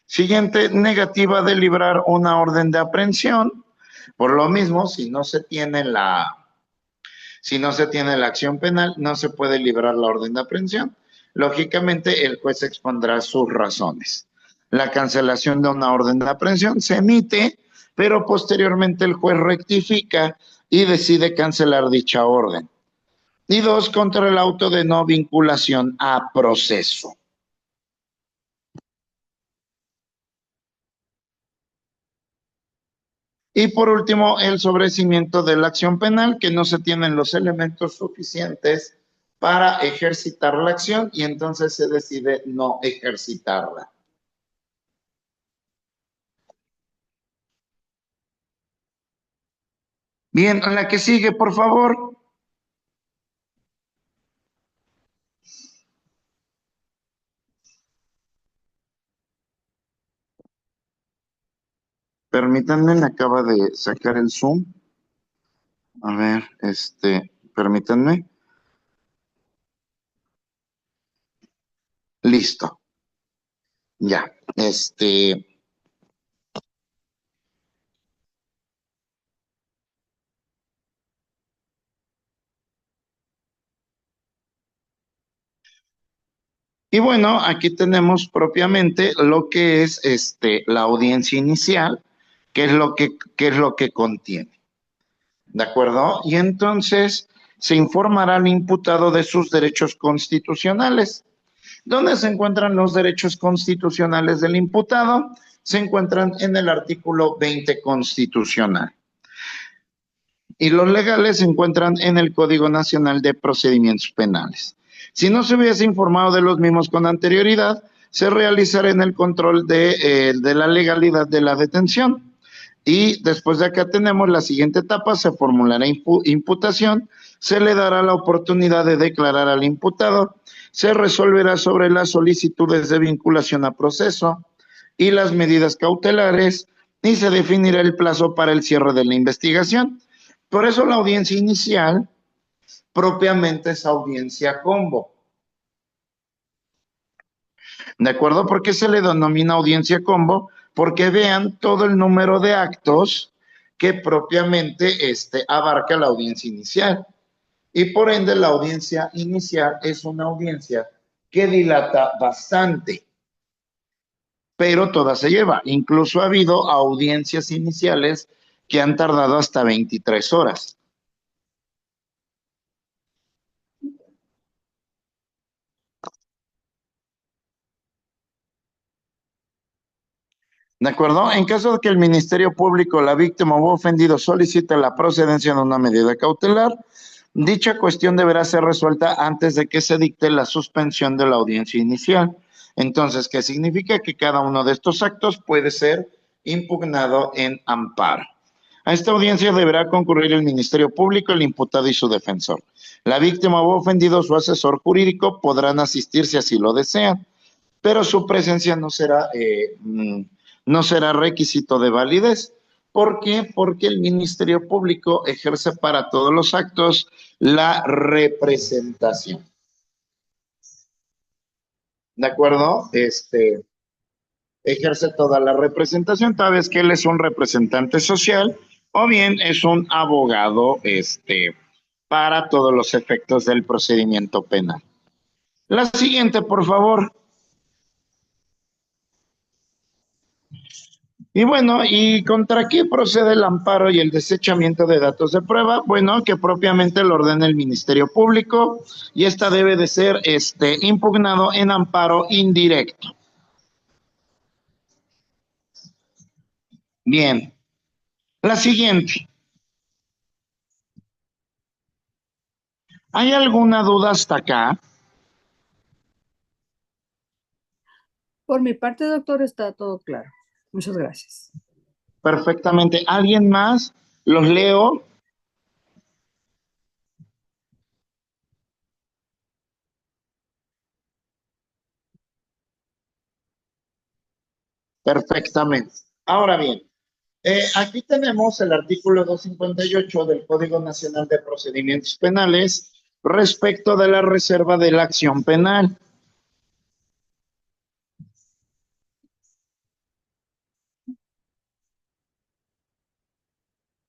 Siguiente, negativa de librar una orden de aprehensión. Por lo mismo, si no se tiene la acción penal, no se puede librar la orden de aprehensión. Lógicamente, el juez expondrá sus razones. La cancelación de una orden de aprehensión se emite, pero posteriormente el juez rectifica y decide cancelar dicha orden. Y 2, contra el auto de no vinculación a proceso. Y por último, el sobreseimiento de la acción penal, que no se tienen los elementos suficientes para ejercitar la acción y entonces se decide no ejercitarla. Bien, la que sigue, por favor. Permítanme, me acaba de sacar el Zoom. A ver, permítanme. Listo. Ya, Y bueno, aquí tenemos propiamente lo que es la audiencia inicial, qué es lo que contiene. ¿De acuerdo? Y entonces se informará al imputado de sus derechos constitucionales. ¿Dónde se encuentran los derechos constitucionales del imputado? Se encuentran en el artículo 20 constitucional. Y los legales se encuentran en el Código Nacional de Procedimientos Penales. Si no se hubiese informado de los mismos con anterioridad, se realizará en el control de la legalidad de la detención. Y después de acá tenemos la siguiente etapa, se formulará imputación, se le dará la oportunidad de declarar al imputado, se resolverá sobre las solicitudes de vinculación a proceso y las medidas cautelares y se definirá el plazo para el cierre de la investigación. Por eso la audiencia inicial propiamente es audiencia combo. ¿De acuerdo? ¿Por qué se le denomina audiencia combo? Porque vean todo el número de actos que propiamente abarca la audiencia inicial. Y por ende la audiencia inicial es una audiencia que dilata bastante, pero toda se lleva. Incluso ha habido audiencias iniciales que han tardado hasta 23 horas. ¿De acuerdo? En caso de que el Ministerio Público, la víctima o ofendido solicite la procedencia de una medida cautelar, dicha cuestión deberá ser resuelta antes de que se dicte la suspensión de la audiencia inicial. Entonces, ¿qué significa? Que cada uno de estos actos puede ser impugnado en amparo. A esta audiencia deberá concurrir el Ministerio Público, el imputado y su defensor. La víctima o ofendido o su asesor jurídico podrán asistir si así lo desean, pero su presencia no será requisito de validez. ¿Por qué? Porque el Ministerio Público ejerce para todos los actos la representación. ¿De acuerdo? Ejerce toda la representación, tal vez que él es un representante social o bien es un abogado para todos los efectos del procedimiento penal. La siguiente, por favor. Y bueno, ¿y contra qué procede el amparo y el desechamiento de datos de prueba? Bueno, que propiamente lo ordena el Ministerio Público y esta debe de ser impugnado en amparo indirecto. Bien, la siguiente. ¿Hay alguna duda hasta acá? Por mi parte, doctor, está todo claro. Muchas gracias. Perfectamente. ¿Alguien más? ¿Los leo? Perfectamente. Ahora bien, aquí tenemos el artículo 258 del Código Nacional de Procedimientos Penales respecto de la reserva de la acción penal.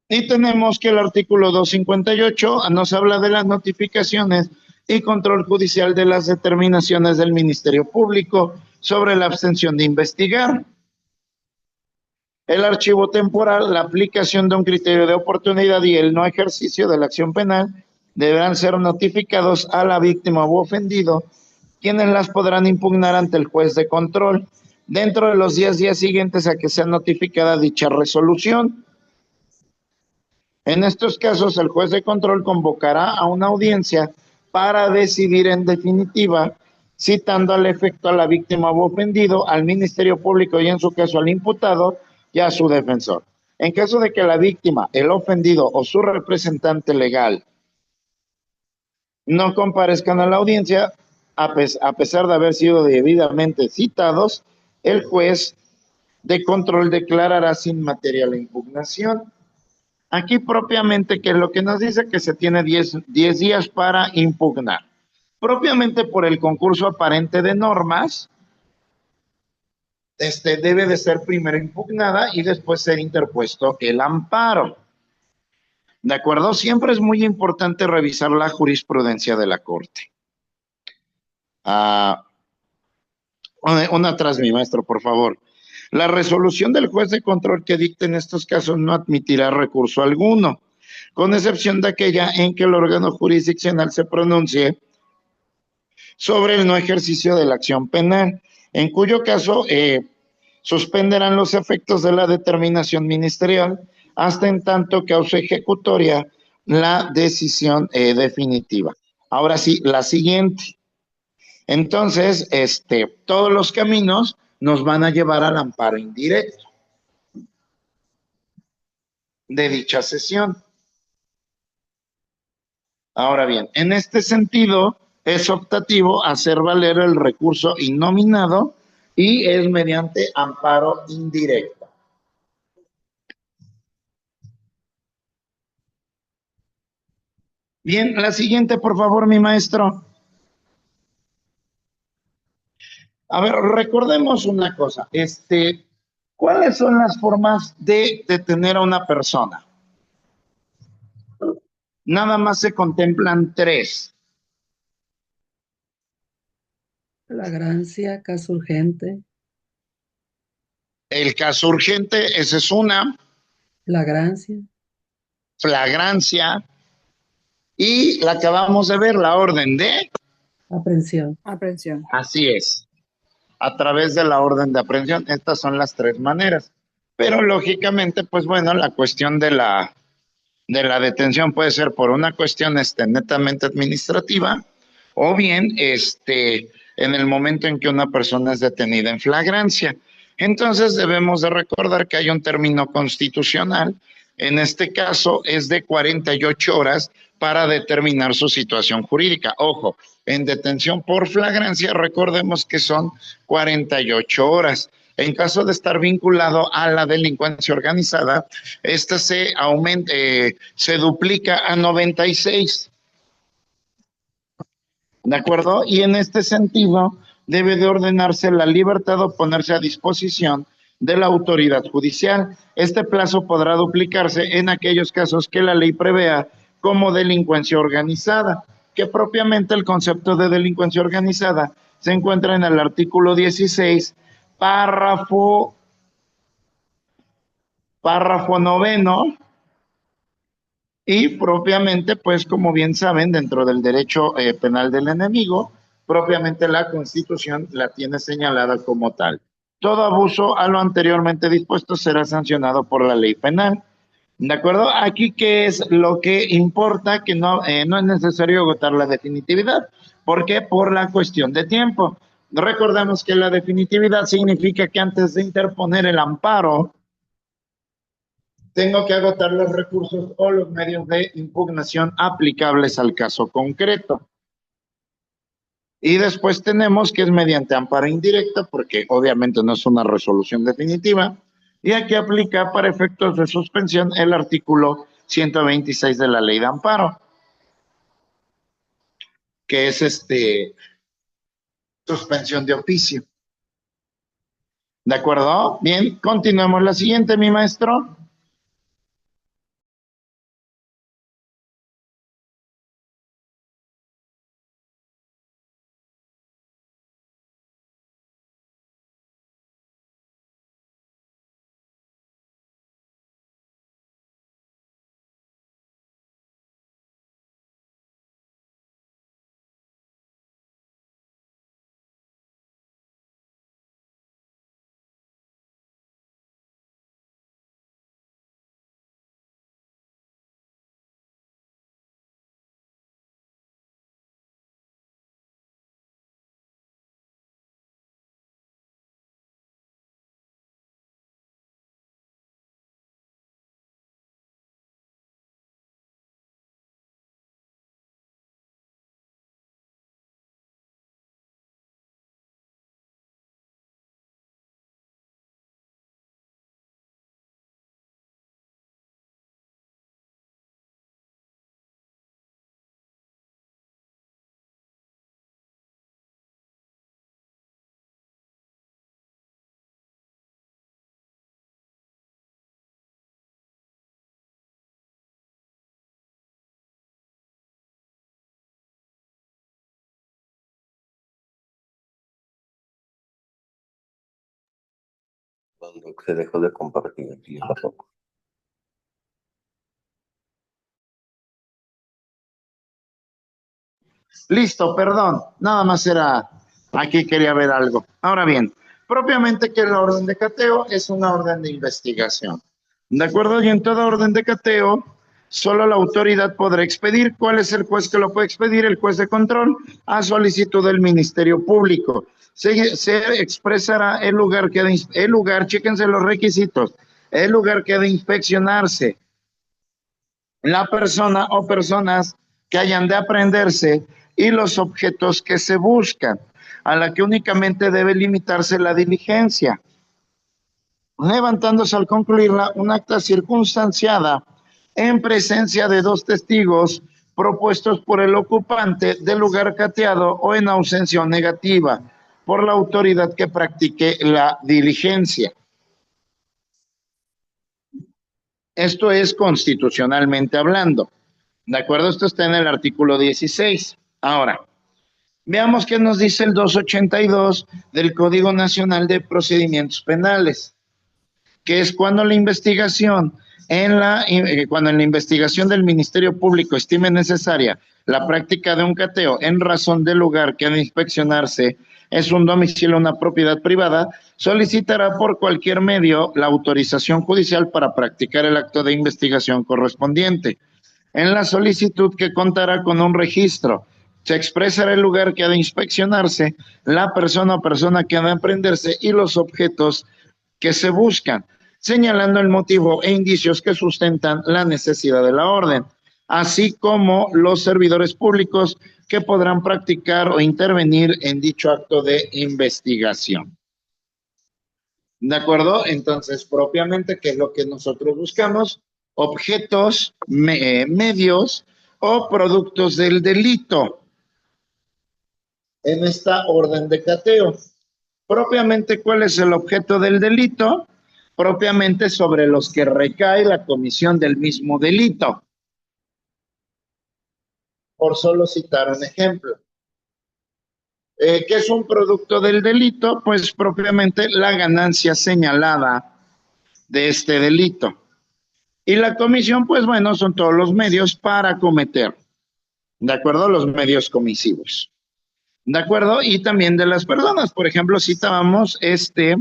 Y tenemos que el artículo 258 nos habla de las notificaciones y control judicial de las determinaciones del Ministerio Público sobre la abstención de investigar. el archivo temporal, la aplicación de un criterio de oportunidad y el no ejercicio de la acción penal deberán ser notificados a la víctima o ofendido, quienes las podrán impugnar ante el juez de control dentro de los 10 días siguientes a que sea notificada dicha resolución. En estos casos, el juez de control convocará a una audiencia para decidir en definitiva, citando al efecto a la víctima o ofendido, al Ministerio Público y en su caso al imputado y a su defensor. En caso de que la víctima, el ofendido o su representante legal no comparezcan a la audiencia, a pesar de haber sido debidamente citados, el juez de control declarará sin materia la impugnación. Aquí propiamente, que es lo que nos dice, que se tiene 10 días para impugnar. Propiamente por el concurso aparente de normas, debe de ser primero impugnada y después ser interpuesto el amparo. ¿De acuerdo? Siempre es muy importante revisar la jurisprudencia de la Corte. Una atrás, mi maestro, por favor. La resolución del juez de control que dicte en estos casos no admitirá recurso alguno, con excepción de aquella en que el órgano jurisdiccional se pronuncie sobre el no ejercicio de la acción penal, en cuyo caso suspenderán los efectos de la determinación ministerial hasta en tanto cause ejecutoria la decisión definitiva. Ahora sí, la siguiente. Entonces, todos los caminos nos van a llevar al amparo indirecto de dicha sesión. Ahora bien, en este sentido, es optativo hacer valer el recurso innominado y es mediante amparo indirecto. Bien, la siguiente, por favor, mi maestro. A ver, recordemos una cosa. ¿Cuáles son las formas de detener a una persona? Nada más se contemplan 3. Flagrancia, caso urgente. El caso urgente, esa es una. Flagrancia. Flagrancia. Y la que acabamos de ver, la orden de aprehensión. Aprehensión. Así es. A través de la orden de aprehensión, estas son las 3 maneras. Pero lógicamente, pues bueno, la cuestión de la detención puede ser por una cuestión netamente administrativa o bien en el momento en que una persona es detenida en flagrancia. Entonces debemos de recordar que hay un término constitucional, en este caso es de 48 horas para determinar su situación jurídica. Ojo, en detención por flagrancia recordemos que son 48 horas. En caso de estar vinculado a la delincuencia organizada, esta se aumenta, se duplica a 96. ¿De acuerdo? Y en este sentido, debe de ordenarse la libertad o ponerse a disposición de la autoridad judicial. Este plazo podrá duplicarse en aquellos casos que la ley prevea como delincuencia organizada, que propiamente el concepto de delincuencia organizada se encuentra en el artículo 16, párrafo noveno, y propiamente, pues como bien saben, dentro del derecho penal del enemigo, propiamente la Constitución la tiene señalada como tal. Todo abuso a lo anteriormente dispuesto será sancionado por la ley penal. ¿De acuerdo? Aquí, ¿qué es lo que importa? Que no es necesario agotar la definitividad. ¿Por qué? Por la cuestión de tiempo. Recordemos que la definitividad significa que antes de interponer el amparo, tengo que agotar los recursos o los medios de impugnación aplicables al caso concreto. Y después tenemos que es mediante amparo indirecto, porque obviamente no es una resolución definitiva, y aquí aplica para efectos de suspensión el artículo 126 de la ley de amparo, que es suspensión de oficio. ¿De acuerdo? Bien, continuemos la siguiente, mi maestro. Cuando se dejó de compartir aquí tampoco. Listo, perdón, nada más era, aquí quería ver algo. Ahora bien, propiamente que la orden de cateo es una orden de investigación. ¿De acuerdo? Y en toda orden de cateo, solo la autoridad podrá expedir. ¿Cuál es el juez que lo puede expedir? El juez de control, a solicitud del Ministerio Público. Se expresará el lugar, chéquense los requisitos, el lugar que ha de inspeccionarse, la persona o personas que hayan de aprenderse y los objetos que se buscan, a la que únicamente debe limitarse la diligencia, levantándose al concluirla un acta circunstanciada en presencia de dos testigos propuestos por el ocupante del lugar cateado o en ausencia negativa por la autoridad que practique la diligencia. Esto es constitucionalmente hablando. ¿De acuerdo? Esto está en el artículo 16. Ahora, veamos qué nos dice el 282 del Código Nacional de Procedimientos Penales, que es cuando la investigación cuando en la investigación del Ministerio Público estime necesaria la práctica de un cateo en razón del lugar que ha de inspeccionarse es un domicilio o una propiedad privada, solicitará por cualquier medio la autorización judicial para practicar el acto de investigación correspondiente. En la solicitud, que contará con un registro, se expresará el lugar que ha de inspeccionarse, la persona o persona que ha de aprenderse y los objetos que se buscan, señalando el motivo e indicios que sustentan la necesidad de la orden, así como los servidores públicos que podrán practicar o intervenir en dicho acto de investigación. ¿De acuerdo? Entonces, propiamente, ¿qué es lo que nosotros buscamos? Objetos, medios o productos del delito en esta orden de cateo. Propiamente, ¿cuál es el objeto del delito? Propiamente sobre los que recae la comisión del mismo delito. Por solo citar un ejemplo. ¿Qué es un producto del delito? Pues propiamente la ganancia señalada de este delito. Y la comisión, pues bueno, son todos los medios para cometer, ¿de acuerdo? Los medios comisivos, ¿de acuerdo? Y también de las personas. Por ejemplo, citábamos este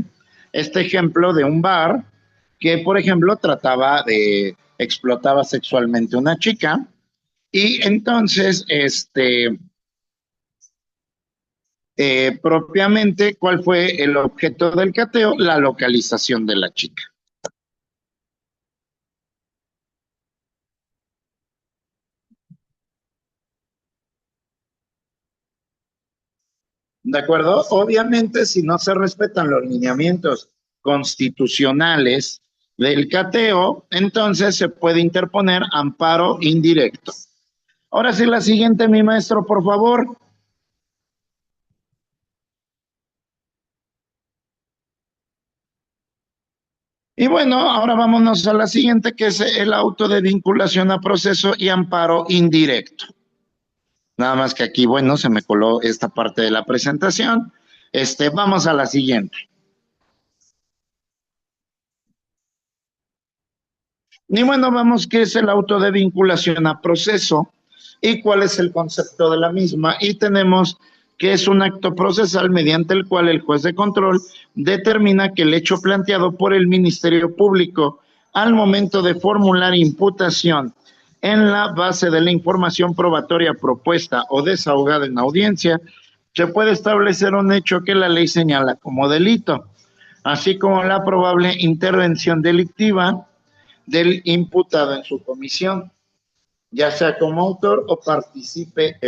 ejemplo de un bar que, por ejemplo, explotaba sexualmente a una chica y entonces, propiamente, ¿cuál fue el objeto del cateo? La localización de la chica. ¿De acuerdo? Obviamente, si no se respetan los lineamientos constitucionales del cateo, entonces se puede interponer amparo indirecto. Ahora sí, la siguiente, mi maestro, por favor. Y bueno, ahora vámonos a la siguiente, que es el auto de vinculación a proceso y amparo indirecto. Nada más que aquí, bueno, se me coló esta parte de la presentación. Vamos a la siguiente. Y bueno, vamos qué es el auto de vinculación a proceso y cuál es el concepto de la misma. Y tenemos que es un acto procesal mediante el cual el juez de control determina que el hecho planteado por el Ministerio Público al momento de formular imputación en la base de la información probatoria propuesta o desahogada en audiencia, se puede establecer un hecho que la ley señala como delito, así como la probable intervención delictiva del imputado en su comisión, ya sea como autor o partícipe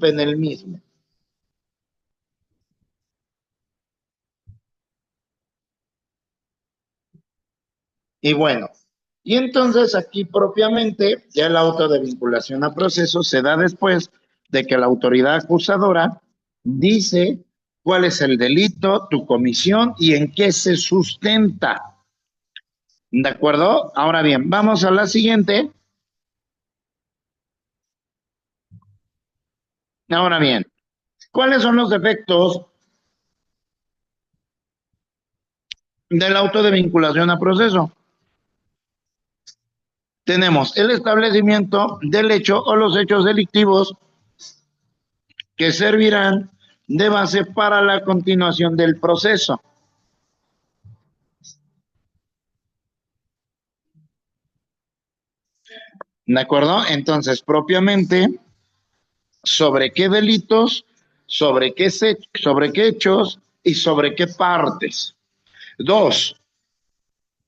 en el mismo. Y bueno, y entonces aquí propiamente ya el auto de vinculación a proceso se da después de que la autoridad acusadora dice cuál es el delito, tu comisión y en qué se sustenta. ¿De acuerdo? Ahora bien, vamos a la siguiente. Ahora bien, ¿cuáles son los efectos del auto de vinculación a proceso. Tenemos el establecimiento del hecho o los hechos delictivos que servirán de base para la continuación del proceso. ¿De acuerdo? Entonces, propiamente, ¿sobre qué delitos, sobre qué hechos y sobre qué partes? Dos,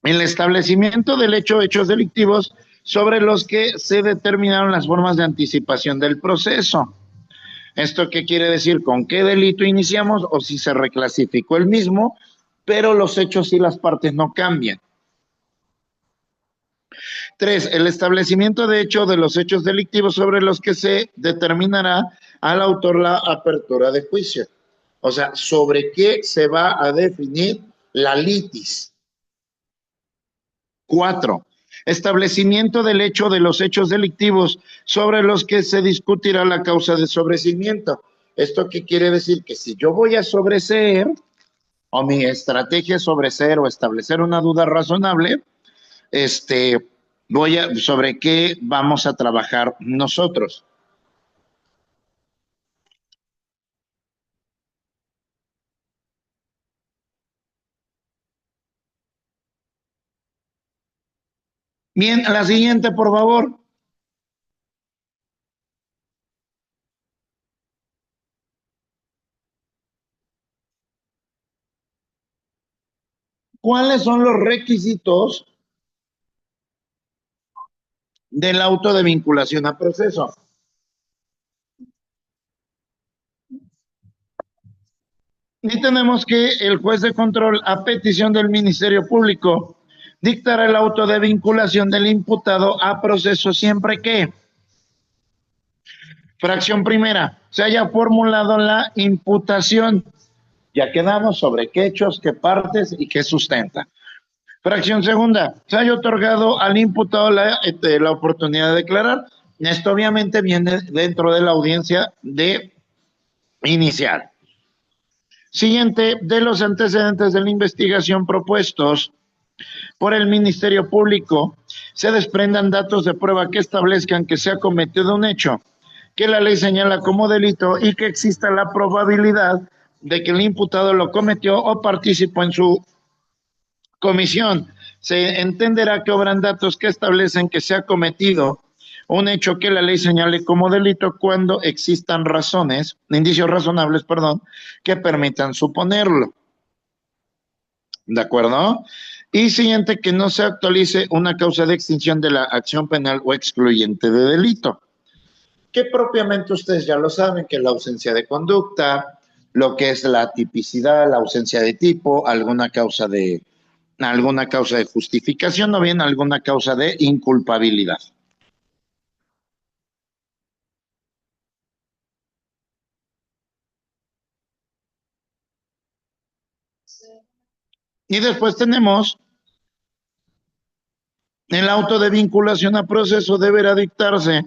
el establecimiento del hecho o hechos delictivos sobre los que se determinaron las formas de anticipación del proceso. ¿Esto qué quiere decir? ¿Con qué delito iniciamos o si se reclasificó el mismo, pero los hechos y las partes no cambian? Tres, el establecimiento de hecho de los hechos delictivos sobre los que se determinará al autor la apertura de juicio. O sea, sobre qué se va a definir la litis. Cuatro, establecimiento del hecho de los hechos delictivos sobre los que se discutirá la causa de sobreseimiento. ¿Esto qué quiere decir? Que si yo voy a sobreseer, o mi estrategia es sobreseer o establecer una duda razonable, sobre qué vamos a trabajar nosotros. Bien, la siguiente, por favor. ¿Cuáles son los requisitos del auto de vinculación a proceso? Y tenemos que el juez de control, a petición del Ministerio Público, dictará el auto de vinculación del imputado a proceso siempre que, fracción primera, se haya formulado la imputación. Ya quedamos sobre qué hechos, qué partes y qué sustenta. Fracción segunda, se haya otorgado al imputado la oportunidad de declarar. Esto obviamente viene dentro de la audiencia de inicial. Siguiente, de los antecedentes de la investigación propuestos por el Ministerio Público, se desprendan datos de prueba que establezcan que se ha cometido un hecho que la ley señala como delito y que exista la probabilidad de que el imputado lo cometió o participó en su comisión. Se entenderá que obran datos que establecen que se ha cometido un hecho que la ley señale como delito cuando existan indicios razonables, que permitan suponerlo. ¿De acuerdo? Y siguiente, que no se actualice una causa de extinción de la acción penal o excluyente de delito. Que propiamente ustedes ya lo saben, que la ausencia de conducta, lo que es la tipicidad, la ausencia de tipo, alguna causa de justificación o bien alguna causa de inculpabilidad. Y después tenemos el auto de vinculación a proceso deberá dictarse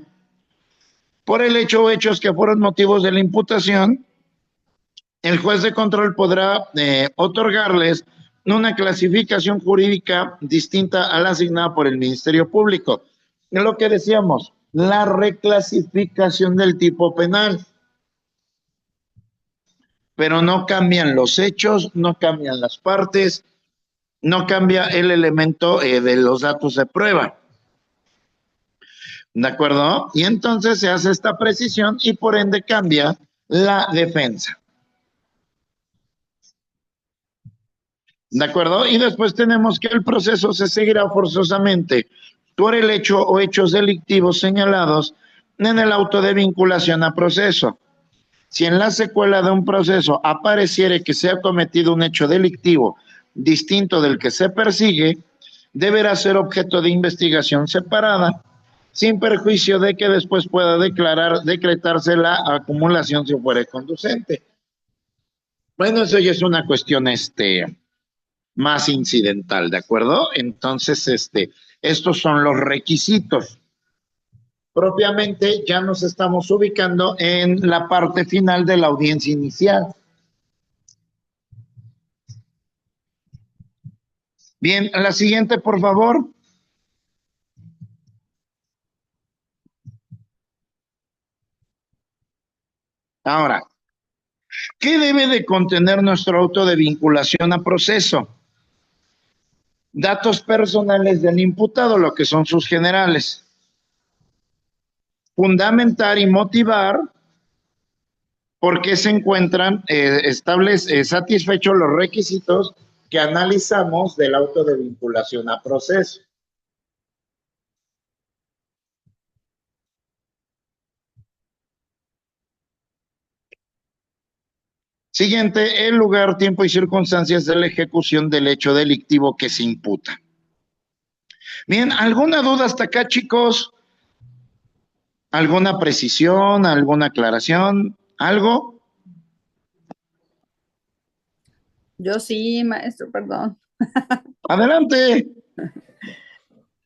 por el hecho o hechos que fueron motivos de la imputación. El juez de control podrá otorgarles una clasificación jurídica distinta a la asignada por el Ministerio Público. Es lo que decíamos, la reclasificación del tipo penal. Pero no cambian los hechos, no cambian las partes, no cambia el elemento de los datos de prueba. ¿De acuerdo? Y entonces se hace esta precisión y por ende cambia la defensa. ¿De acuerdo? Y después tenemos que el proceso se seguirá forzosamente por el hecho o hechos delictivos señalados en el auto de vinculación a proceso. Si en la secuela de un proceso apareciere que se ha cometido un hecho delictivo distinto del que se persigue, deberá ser objeto de investigación separada, sin perjuicio de que después pueda decretarse la acumulación si fuere conducente. Bueno, eso ya es una cuestión más incidental, ¿de acuerdo? Entonces, estos son los requisitos. Propiamente ya nos estamos ubicando en la parte final de la audiencia inicial. Bien, la siguiente, por favor. Ahora, ¿qué debe de contener nuestro auto de vinculación a proceso? Datos personales del imputado, lo que son sus generales. Fundamentar y motivar por qué se encuentran satisfechos los requisitos que analizamos del auto de vinculación a proceso. Siguiente, el lugar, tiempo y circunstancias de la ejecución del hecho delictivo que se imputa. Bien, ¿alguna duda hasta acá, chicos? ¿Alguna precisión, alguna aclaración? ¿Algo? Yo sí, maestro, perdón. Adelante.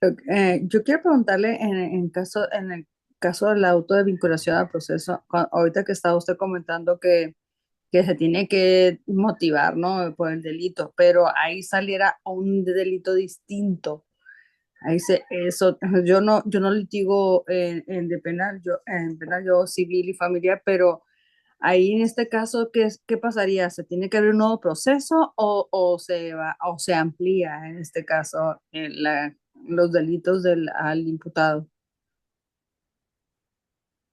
Yo quiero preguntarle en el caso del auto de vinculación al proceso, ahorita que estaba usted comentando que se tiene que motivar, ¿no? Por el delito, pero ahí saliera un delito distinto. Ahí eso, yo no litigo de penal, en penal yo civil y familiar, pero ahí en este caso, ¿qué pasaría? ¿Se tiene que abrir un nuevo proceso o se amplía en este caso los delitos al imputado?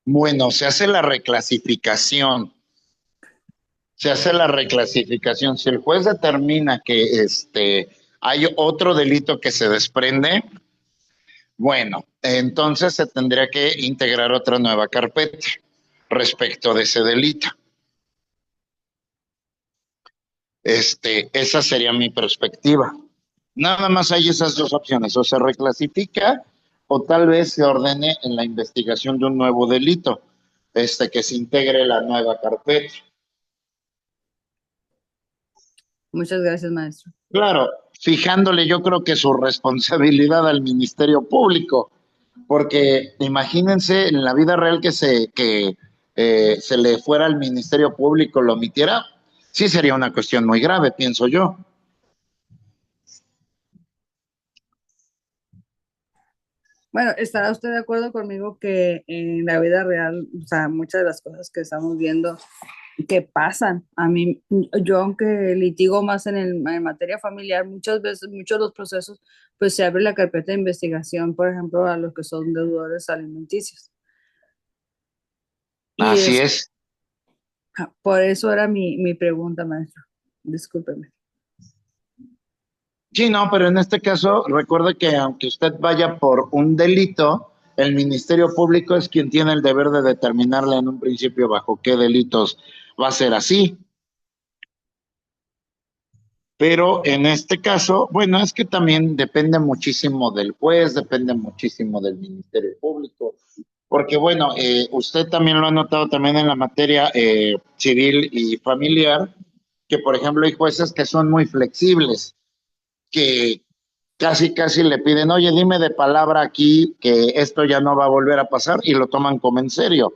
Bueno, se hace la reclasificación. Se hace la reclasificación. Si el juez determina que hay otro delito que se desprende, bueno, entonces se tendría que integrar otra nueva carpeta respecto de ese delito. Esa sería mi perspectiva. Nada más hay esas dos opciones, o se reclasifica o tal vez se ordene en la investigación de un nuevo delito, que se integre la nueva carpeta. Muchas gracias, maestro. Claro, fijándole yo creo que su responsabilidad al Ministerio Público, porque imagínense en la vida real que se le fuera al Ministerio Público, lo omitiera, sí sería una cuestión muy grave, pienso yo. Bueno, ¿estará usted de acuerdo conmigo que en la vida real, o sea, muchas de las cosas que estamos viendo que pasan? A mí, yo aunque litigo más en materia familiar, muchas veces, muchos de los procesos, pues se abre la carpeta de investigación, por ejemplo, a los que son deudores alimenticios. Y Así es, es. por eso era mi pregunta, maestro. Discúlpeme. Sí, no, pero en este caso, recuerde que aunque usted vaya por un delito, el Ministerio Público es quien tiene el deber de determinarle en un principio bajo qué delitos va a ser así. Pero en este caso, bueno, es que también depende muchísimo del juez, depende muchísimo del Ministerio Público, porque bueno, usted también lo ha notado también en la materia civil y familiar, que por ejemplo hay jueces que son muy flexibles, que casi le piden, oye, dime de palabra aquí que esto ya no va a volver a pasar y lo toman como en serio.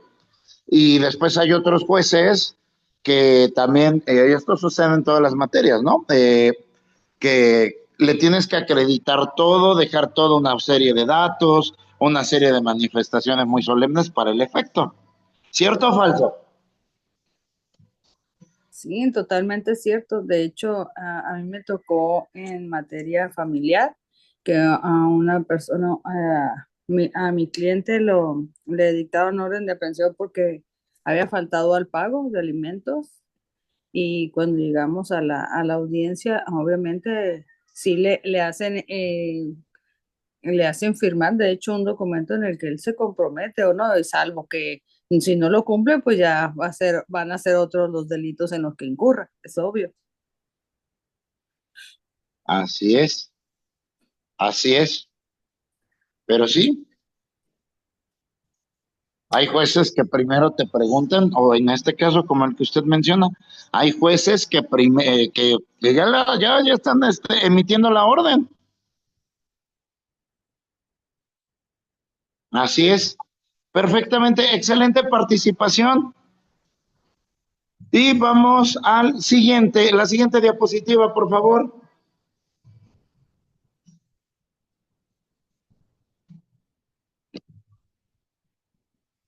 Y después hay otros jueces que también, esto sucede en todas las materias, ¿no? Que le tienes que acreditar todo, dejar toda una serie de datos, una serie de manifestaciones muy solemnes para el efecto. ¿Cierto o falso? Sí, totalmente cierto. De hecho, a mí me tocó en materia familiar que a una persona, a mi cliente le dictaron orden de aprehensión porque había faltado al pago de alimentos y cuando llegamos a a la audiencia, obviamente sí le hacen firmar, de hecho, un documento en el que él se compromete o no, salvo que si no lo cumple, pues ya van a ser otros los delitos en los que incurra, es obvio. Así es, así es. Pero sí, hay jueces que primero te preguntan, o en este caso, como el que usted menciona, hay jueces que ya están emitiendo la orden. Así es. Perfectamente, excelente participación. Y vamos al siguiente, la siguiente diapositiva, por favor.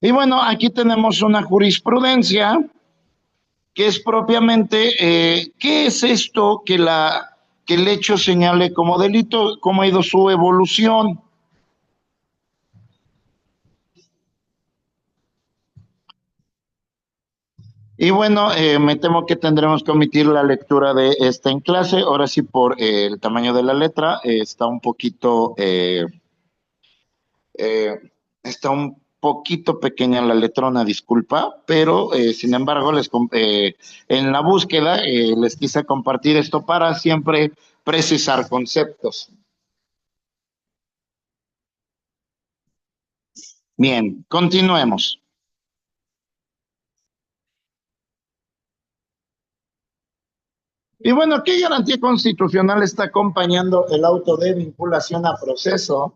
Y bueno, aquí tenemos una jurisprudencia que es propiamente, ¿qué es esto que el hecho señale como delito? ¿Cómo ha ido su evolución? Y bueno, me temo que tendremos que omitir la lectura de esta en clase. Ahora sí, por el tamaño de la letra, eh, está un poquito pequeña la letrona, disculpa, pero sin embargo, en la búsqueda les quise compartir esto para siempre precisar conceptos. Bien, continuemos. Y bueno, ¿qué garantía constitucional está acompañando el auto de vinculación a proceso?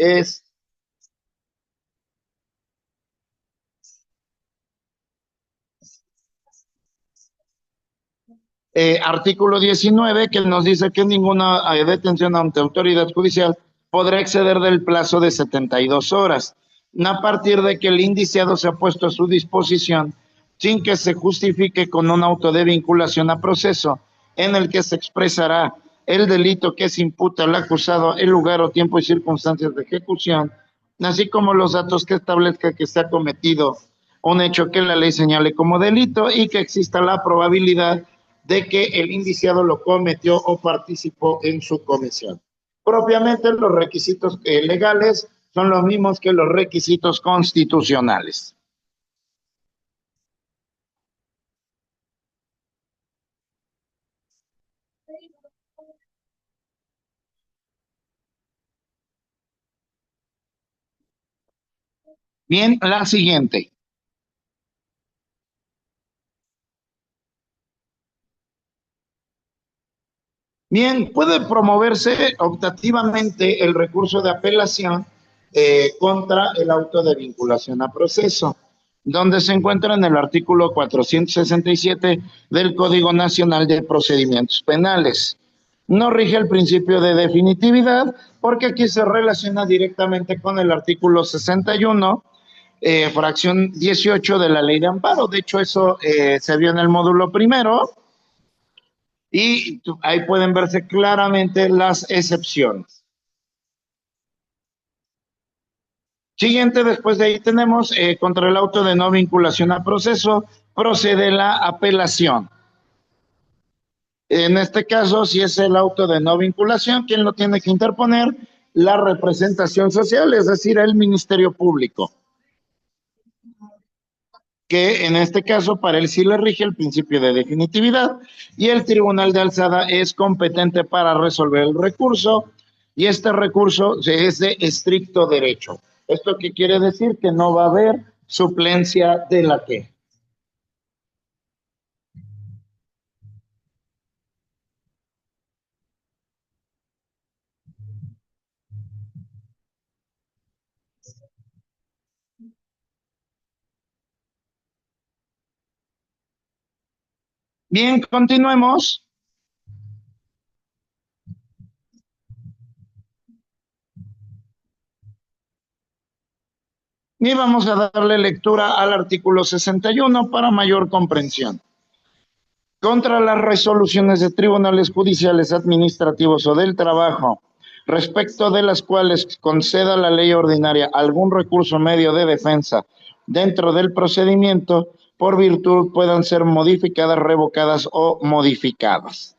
Es artículo 19, que nos dice que ninguna detención ante autoridad judicial podrá exceder del plazo de 72 horas, a partir de que el indiciado se ha puesto a su disposición sin que se justifique con un auto de vinculación a proceso en el que se expresará el delito que se imputa al acusado, el lugar o tiempo y circunstancias de ejecución, así como los datos que establezca que se ha cometido un hecho que la ley señale como delito y que exista la probabilidad de que el indiciado lo cometió o participó en su comisión. Propiamente los requisitos legales son los mismos que los requisitos constitucionales. Bien, la siguiente. Bien, puede promoverse optativamente el recurso de apelación contra el auto de vinculación a proceso, donde se encuentra en el artículo 467 del Código Nacional de Procedimientos Penales. No rige el principio de definitividad porque aquí se relaciona directamente con el artículo 61, fracción 18 de la Ley de Amparo. De hecho, eso se vio en el módulo primero y ahí pueden verse claramente las excepciones. Siguiente, después de ahí tenemos contra el auto de no vinculación a proceso, procede la apelación. En este caso, si es el auto de no vinculación, ¿quién lo tiene que interponer? La representación social, es decir, el Ministerio Público, que en este caso para él sí le rige el principio de definitividad y el Tribunal de Alzada es competente para resolver el recurso y este recurso es de estricto derecho. ¿Esto qué quiere decir? Que no va a haber suplencia de la queja. Bien, continuemos. Y vamos a darle lectura al artículo 61 para mayor comprensión. Contra las resoluciones de tribunales judiciales, administrativos o del trabajo, respecto de las cuales conceda la ley ordinaria algún recurso medio de defensa dentro del procedimiento, por virtud puedan ser modificadas, revocadas o modificadas.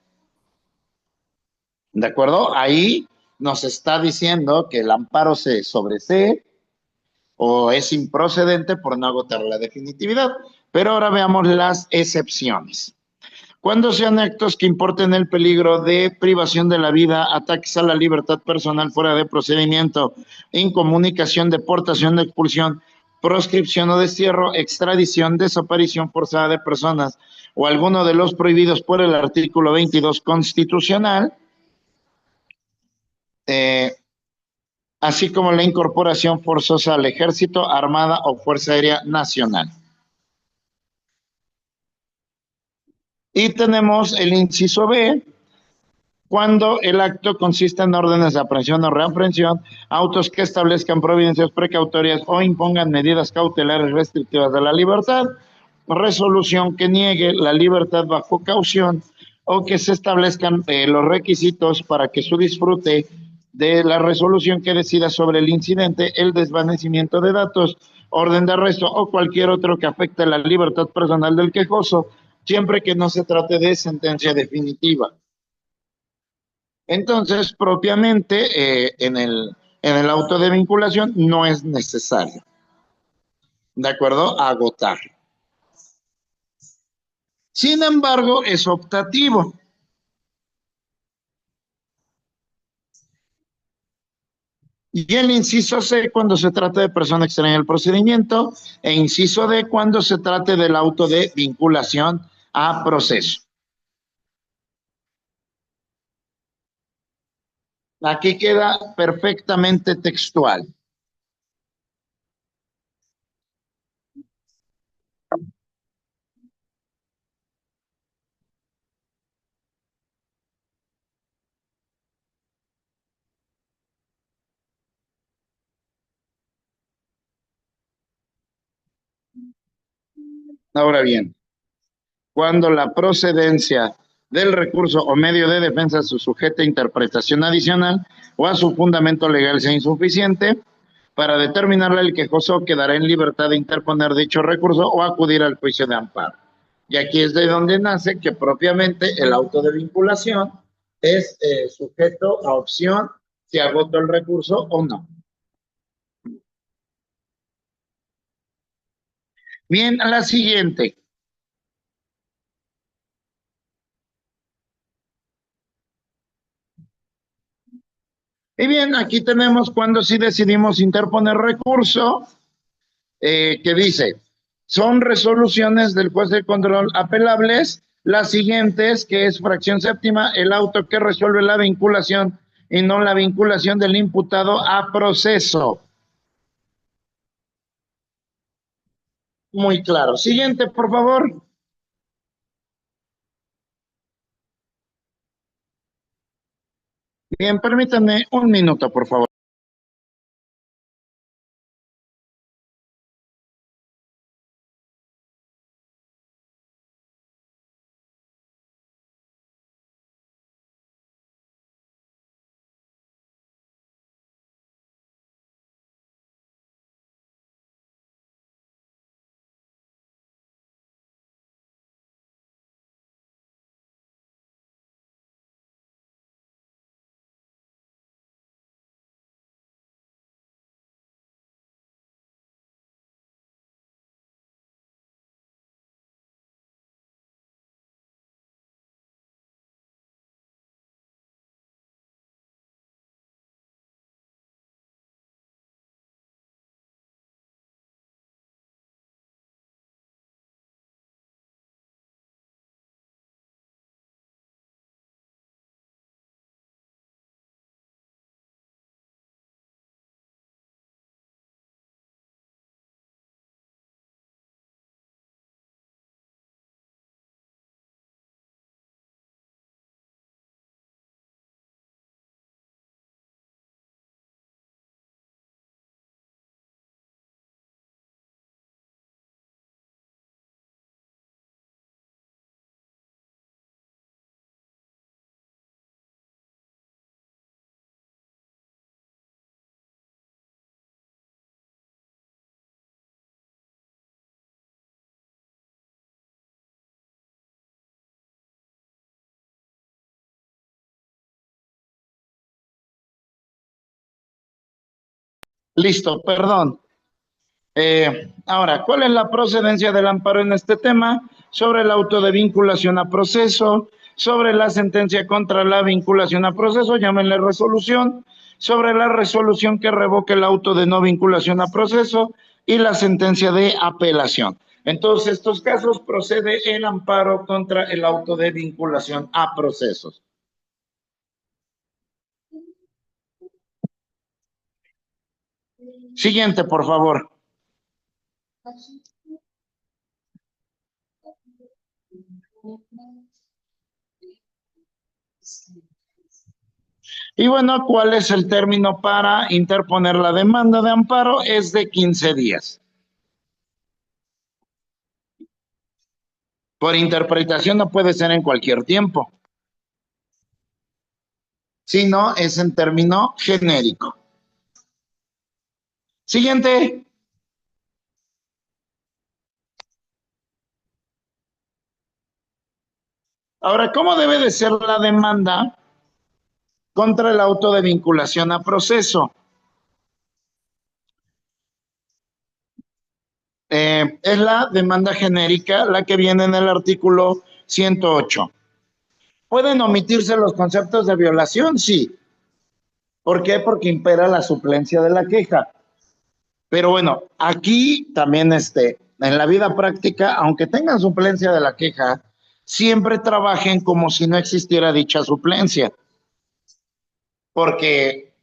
¿De acuerdo? Ahí nos está diciendo que el amparo se sobresee o es improcedente por no agotar la definitividad. Pero ahora veamos las excepciones. Cuando sean actos que importen el peligro de privación de la vida, ataques a la libertad personal fuera de procedimiento, incomunicación, deportación, de expulsión, proscripción o destierro, extradición, desaparición forzada de personas o alguno de los prohibidos por el artículo 22 constitucional, así como la incorporación forzosa al ejército, armada o fuerza aérea nacional. Y tenemos el inciso B, cuando el acto consiste en órdenes de aprehensión o reaprehensión, autos que establezcan providencias precautorias o impongan medidas cautelares restrictivas de la libertad, resolución que niegue la libertad bajo caución o que se establezcan los requisitos para que su disfrute de la resolución que decida sobre el incidente, el desvanecimiento de datos, orden de arresto o cualquier otro que afecte la libertad personal del quejoso, siempre que no se trate de sentencia definitiva. Entonces, propiamente, en el auto de vinculación no es necesario, ¿de acuerdo? Agotar. Sin embargo, es optativo. Y el inciso C cuando se trata de persona extraña al procedimiento e inciso D cuando se trate del auto de vinculación a proceso. Aquí queda perfectamente textual. Ahora bien, cuando la procedencia del recurso o medio de defensa se sujete a interpretación adicional o a su fundamento legal sea insuficiente, para determinarla el quejoso quedará en libertad de interponer dicho recurso o acudir al juicio de amparo. Y aquí es de donde nace que propiamente el auto de vinculación es sujeto a opción si agoto el recurso o no. Bien, a la siguiente. Y bien, aquí tenemos cuando sí decidimos interponer recurso, que dice, son resoluciones del juez de control apelables, las siguientes, que es fracción séptima, el auto que resuelve la vinculación y no la vinculación del imputado a proceso. Muy claro. Siguiente, por favor. Bien, permítanme un minuto, por favor. Listo, perdón. Ahora, ¿cuál es la procedencia del amparo en este tema? Sobre el auto de vinculación a proceso, sobre la sentencia contra la vinculación a proceso, llámenle resolución, sobre la resolución que revoque el auto de no vinculación a proceso y la sentencia de apelación. En todos estos casos procede el amparo contra el auto de vinculación a procesos. Siguiente, por favor. Y bueno, ¿cuál es el término para interponer la demanda de amparo? Es de 15 días. Por interpretación no puede ser en cualquier tiempo, sino es en término genérico. Siguiente. Ahora, ¿cómo debe de ser la demanda contra el auto de vinculación a proceso? Es la demanda genérica, la que viene en el artículo 108. ¿Pueden omitirse los conceptos de violación? Sí. ¿Por qué? Porque impera la suplencia de la queja. Pero bueno, aquí también en la vida práctica, aunque tengan suplencia de la queja, siempre trabajen como si no existiera dicha suplencia. Porque,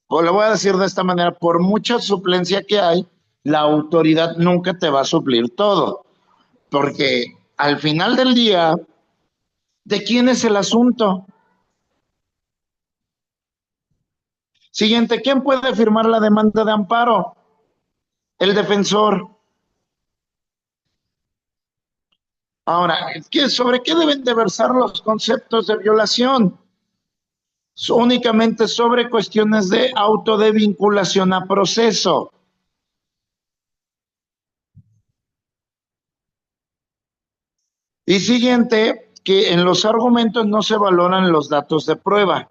pues le voy a decir de esta manera, por mucha suplencia que hay, la autoridad nunca te va a suplir todo. Porque al final del día, ¿de quién es el asunto? Siguiente, ¿quién puede firmar la demanda de amparo? El defensor. Ahora, ¿sobre qué deben de versar los conceptos de violación? Únicamente sobre cuestiones de auto de vinculación a proceso. Y siguiente, que en los argumentos no se valoran los datos de prueba.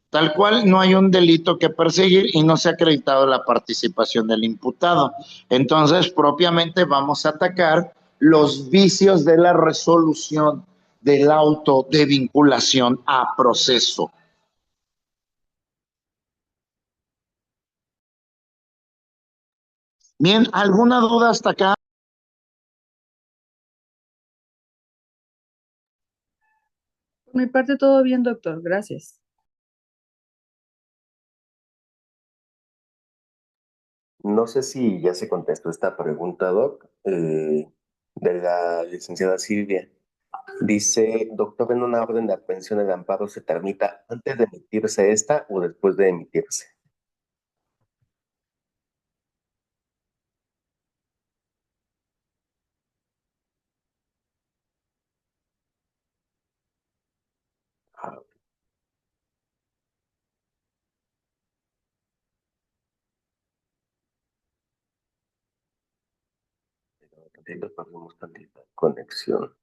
Tal cual no hay un delito que perseguir y no se ha acreditado la participación del imputado. Entonces, propiamente vamos a atacar los vicios de la resolución del auto de vinculación a proceso. Bien, ¿alguna duda hasta acá? Por mi parte, todo bien, doctor. Gracias. No sé si ya se contestó esta pregunta, Doc, de la licenciada Silvia. Dice, doctor, en una orden de aprehensión el amparo se tramita antes de emitirse esta o después de emitirse. Ah, tantito, perdimos tantita conexión.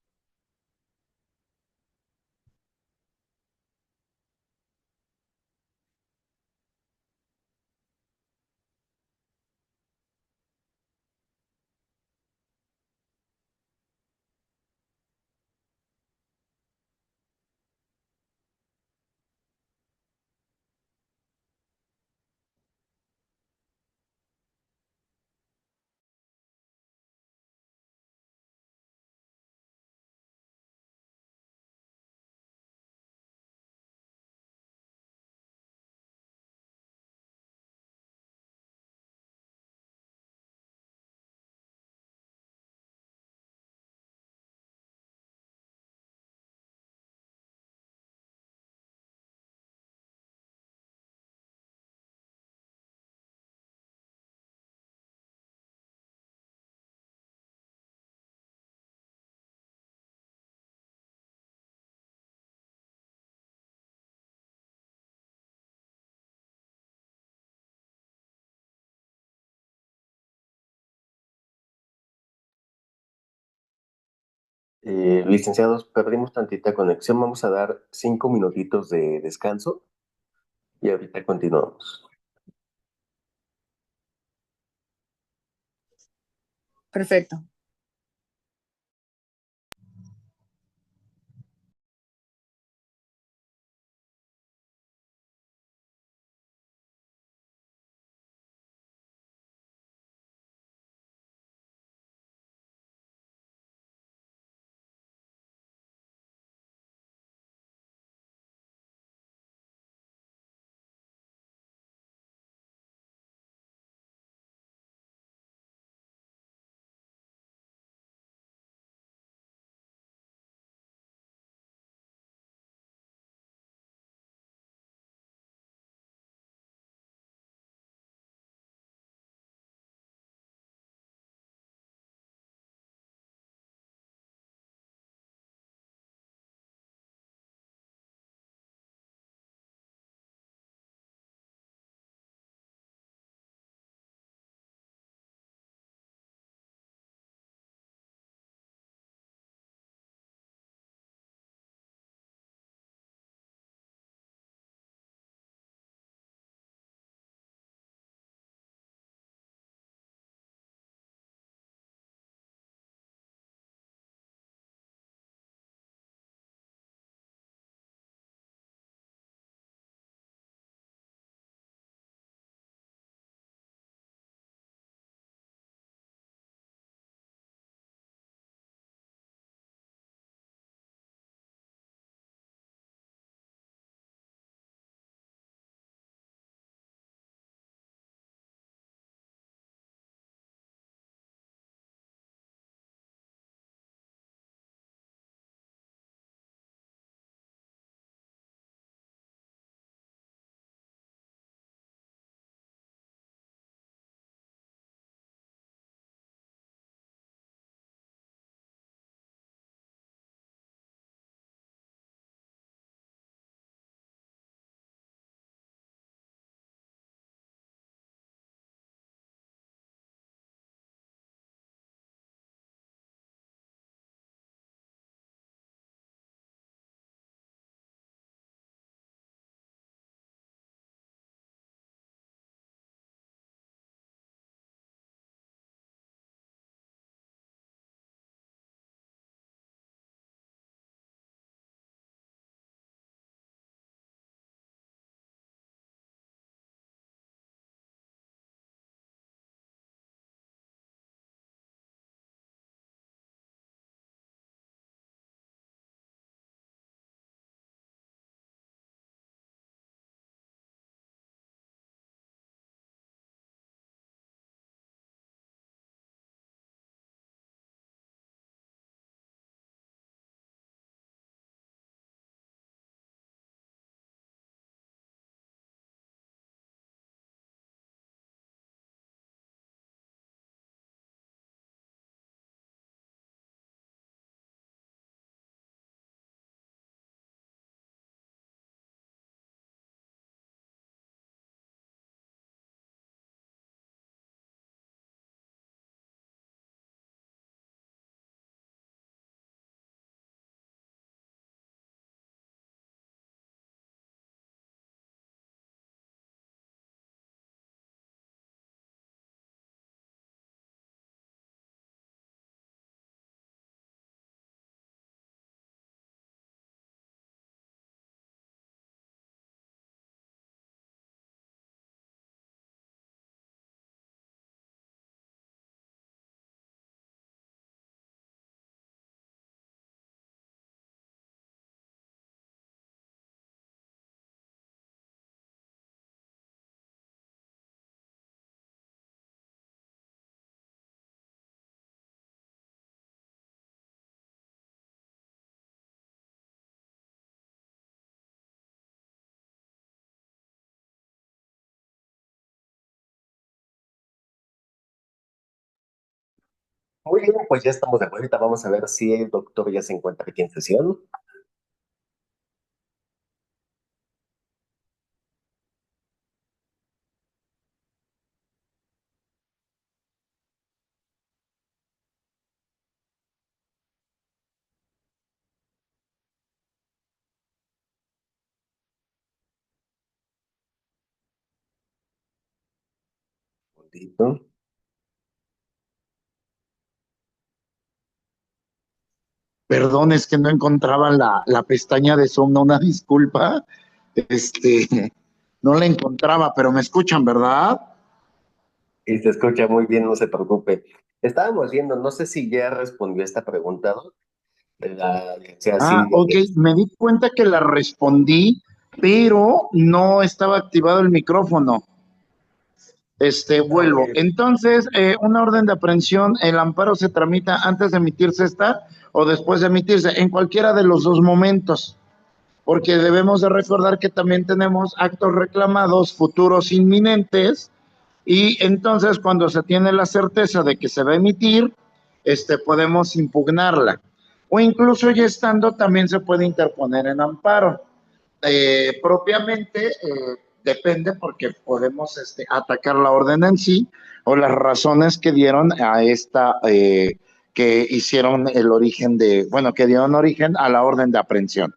Licenciados, perdimos tantita conexión. Vamos a dar 5 minutitos de descanso y ahorita continuamos. Perfecto. Muy bien, pues ya estamos de vuelta. Vamos a ver si el doctor ya se encuentra aquí en sesión. Un momentito. Perdón, es que no encontraba la pestaña de Zoom, no, una disculpa. No la encontraba, pero me escuchan, ¿verdad? Y se escucha muy bien, no se preocupe. Estábamos viendo, no sé si ya respondió esta pregunta, ¿no? De la licenciada Ah, Silvia. ok, me di cuenta que la respondí, pero no estaba activado el micrófono. Ah, Vuelvo. Entonces, una orden de aprehensión, el amparo se tramita antes de emitirse esta o después de emitirse, en cualquiera de los dos momentos, porque debemos de recordar que también tenemos actos reclamados futuros inminentes y entonces cuando se tiene la certeza de que se va a emitir, podemos impugnarla. O incluso ya estando también se puede interponer en amparo. Propiamente depende porque podemos atacar la orden en sí o las razones que dieron a esta, que hicieron el origen de, bueno, que dieron origen a la orden de aprehensión.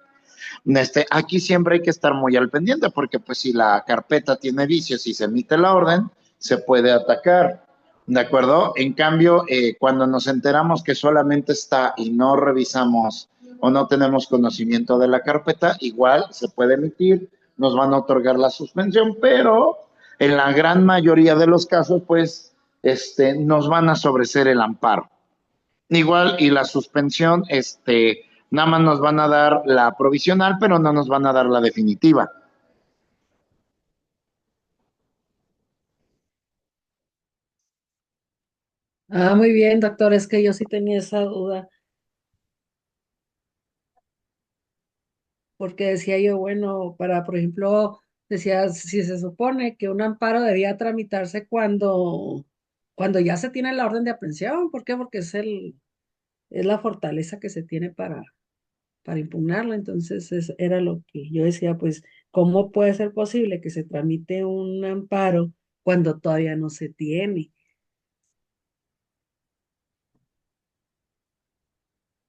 Aquí siempre hay que estar muy al pendiente porque pues si la carpeta tiene vicios y se emite la orden, se puede atacar. ¿De acuerdo? En cambio, cuando nos enteramos que solamente está y no revisamos o no tenemos conocimiento de la carpeta, igual se puede emitir, nos van a otorgar la suspensión, pero en la gran mayoría de los casos, pues, nos van a sobreseer el amparo. Igual, y la suspensión, nada más nos van a dar la provisional, pero no nos van a dar la definitiva. Ah, muy bien, doctor, es que yo sí tenía esa duda, porque decía yo, bueno, para, por ejemplo, decía, si se supone que un amparo debía tramitarse cuando ya se tiene la orden de aprehensión, ¿por qué? Porque es la fortaleza que se tiene para impugnarlo, entonces era lo que yo decía, pues, ¿cómo puede ser posible que se tramite un amparo cuando todavía no se tiene?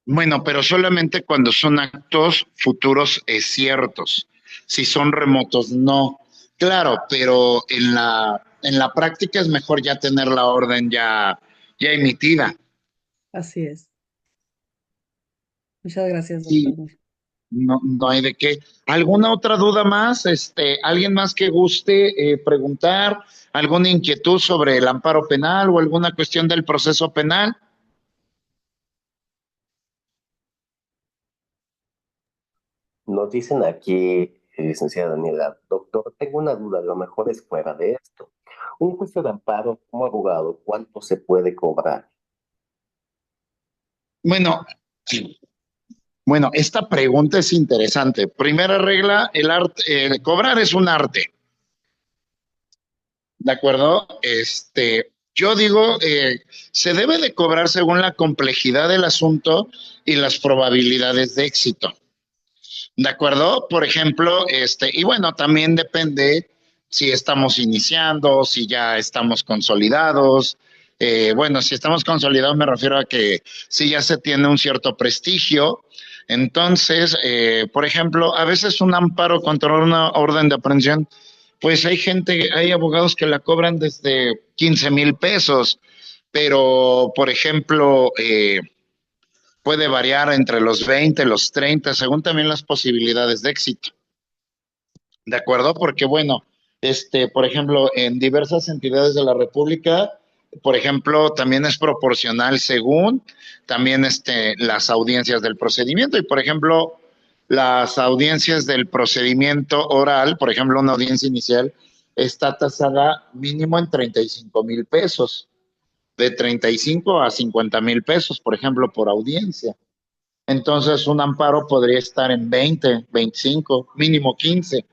Bueno, pero solamente cuando son actos futuros ciertos. Si son remotos, no. Claro, pero en la práctica es mejor ya tener la orden ya emitida. Así es. Muchas gracias, doctor. Sí, no hay de qué. ¿Alguna otra duda más? ¿Alguien más que guste preguntar? ¿Alguna inquietud sobre el amparo penal o alguna cuestión del proceso penal? Nos dicen aquí, licenciada Daniela, doctor, tengo una duda, a lo mejor es fuera de esto. Un juicio de amparo como abogado, ¿cuánto se puede cobrar? Bueno, sí. Bueno, esta pregunta es interesante. Primera regla, el arte, el cobrar es un arte, ¿de acuerdo? Yo digo, se debe de cobrar según la complejidad del asunto y las probabilidades de éxito. ¿De acuerdo? Por ejemplo, y bueno, también depende si estamos iniciando, si ya estamos consolidados. Bueno, si estamos consolidados me refiero a que si ya se tiene un cierto prestigio. Entonces, por ejemplo, a veces un amparo contra una orden de aprehensión, pues hay gente, hay abogados que la cobran desde 15,000 pesos, pero, por ejemplo, puede variar entre los 20, los 30, según también las posibilidades de éxito. ¿De acuerdo? Porque, bueno, por ejemplo, en diversas entidades de la República, por ejemplo, también es proporcional según también las audiencias del procedimiento. Y, por ejemplo, las audiencias del procedimiento oral, por ejemplo, una audiencia inicial, está tasada mínimo en 35,000 pesos, de 35 a 50,000 pesos, por ejemplo, por audiencia. Entonces, un amparo podría estar en 20, 25, mínimo 15.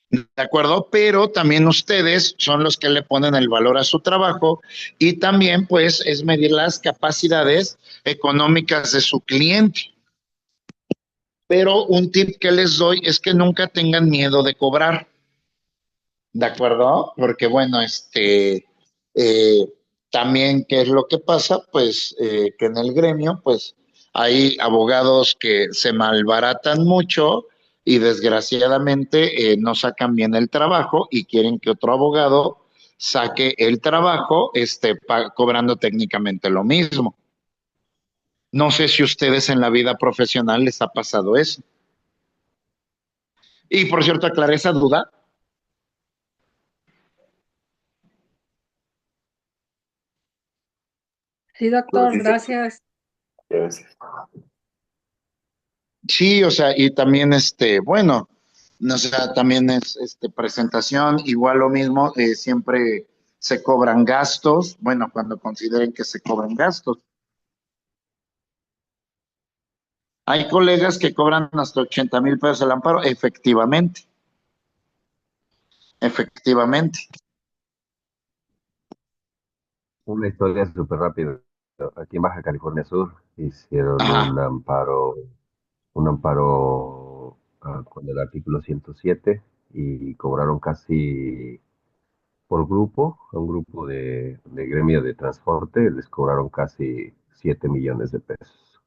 ¿De acuerdo? Pero también ustedes son los que le ponen el valor a su trabajo y también pues es medir las capacidades económicas de su cliente. Pero un tip que les doy es que nunca tengan miedo de cobrar. ¿De acuerdo? Porque bueno, eh, también, ¿qué es lo que pasa? Pues que en el gremio, pues hay abogados que se malbaratan mucho y desgraciadamente no sacan bien el trabajo y quieren que otro abogado saque el trabajo, cobrando técnicamente lo mismo. No sé si ustedes en la vida profesional les ha pasado eso. Y por cierto, aclaré esa duda. Sí, No, doctor, sí, sí. gracias. Sí, o sea, y también bueno, o sea, también es presentación, igual lo mismo, siempre se cobran gastos, bueno, cuando consideren que se cobran gastos. Hay colegas que cobran hasta 80,000 pesos el amparo, efectivamente, efectivamente. Una historia súper rápida. Aquí en Baja California Sur hicieron Ajá, un amparo con el artículo 107 y cobraron casi por grupo, a un grupo de gremio de transporte, les cobraron casi 7 millones de pesos.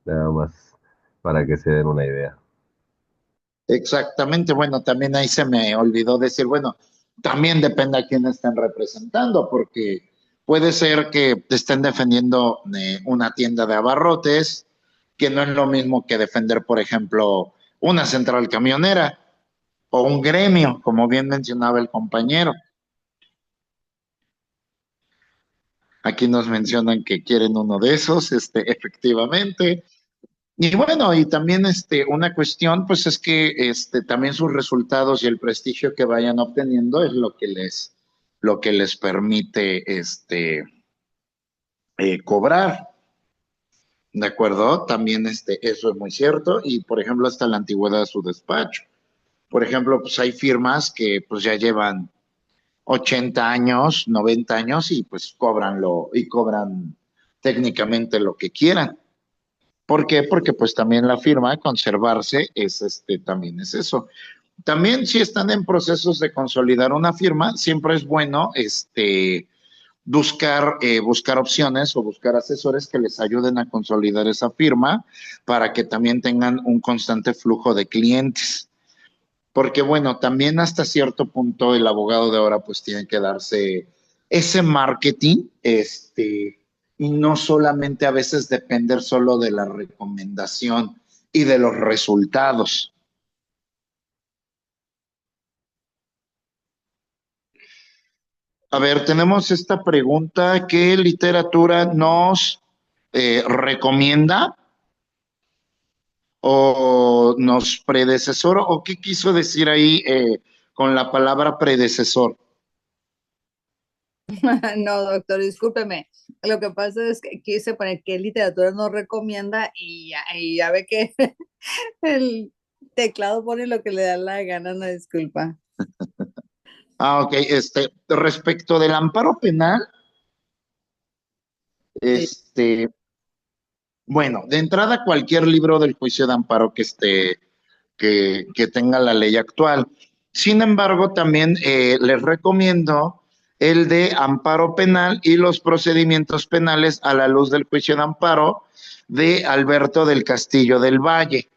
Nada más para que se den una idea. exactamente. Bueno, también ahí se me olvidó decir, bueno, también depende a quién estén representando, porque puede ser que estén defendiendo una tienda de abarrotes, que no es lo mismo que defender, por ejemplo, una central camionera o un gremio, como bien mencionaba el compañero. Aquí nos mencionan que quieren uno de esos, efectivamente. Y bueno, y también una cuestión, pues es que también sus resultados y el prestigio que vayan obteniendo es lo que les permite cobrar. ¿De acuerdo? También eso es muy cierto. Y por ejemplo, hasta la antigüedad de su despacho. Por ejemplo, pues hay firmas que pues ya llevan 80 años, 90 años y pues cobran técnicamente lo que quieran. ¿Por qué? Porque pues también la firma, conservarse, también es eso. También si están en procesos de consolidar una firma, siempre es bueno buscar opciones o buscar asesores que les ayuden a consolidar esa firma para que también tengan un constante flujo de clientes. Porque bueno, también hasta cierto punto el abogado de ahora pues tiene que darse ese marketing, y no solamente a veces depender solo de la recomendación y de los resultados. A ver, tenemos esta pregunta: ¿qué literatura nos recomienda o nos predecesor o qué quiso decir ahí con la palabra predecesor? No, doctor, discúlpeme. Lo que pasa es que quise poner qué literatura nos recomienda y ya ve que el teclado pone lo que le da la gana, no disculpa. Ah, ok. Respecto del amparo penal, Sí. este, bueno, de entrada cualquier libro del juicio de amparo que tenga la ley actual. Sin embargo, también les recomiendo el de amparo penal y los procedimientos penales a la luz del juicio de amparo de Alberto del Castillo del Valle.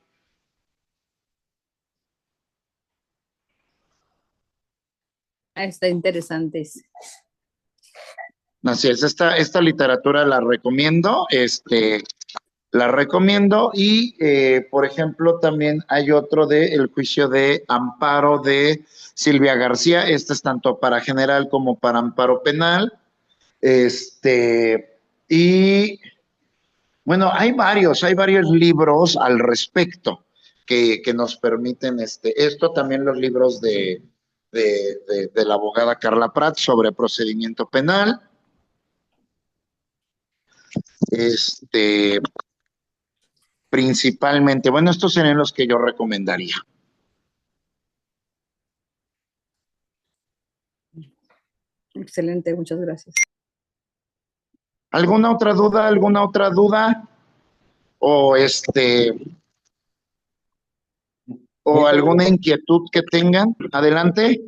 Está interesante. Así es, esta literatura la recomiendo y, por ejemplo, también hay otro de El juicio de amparo de Silvia García. Este es tanto para general como para amparo penal. Y bueno, hay varios libros al respecto que nos permiten esto. También los libros de la abogada Carla Pratt sobre procedimiento penal. Este, Principalmente, bueno, estos serían los que yo recomendaría. Excelente, muchas gracias. ¿Alguna otra duda? ¿Alguna otra duda? O o alguna inquietud que tengan. Adelante.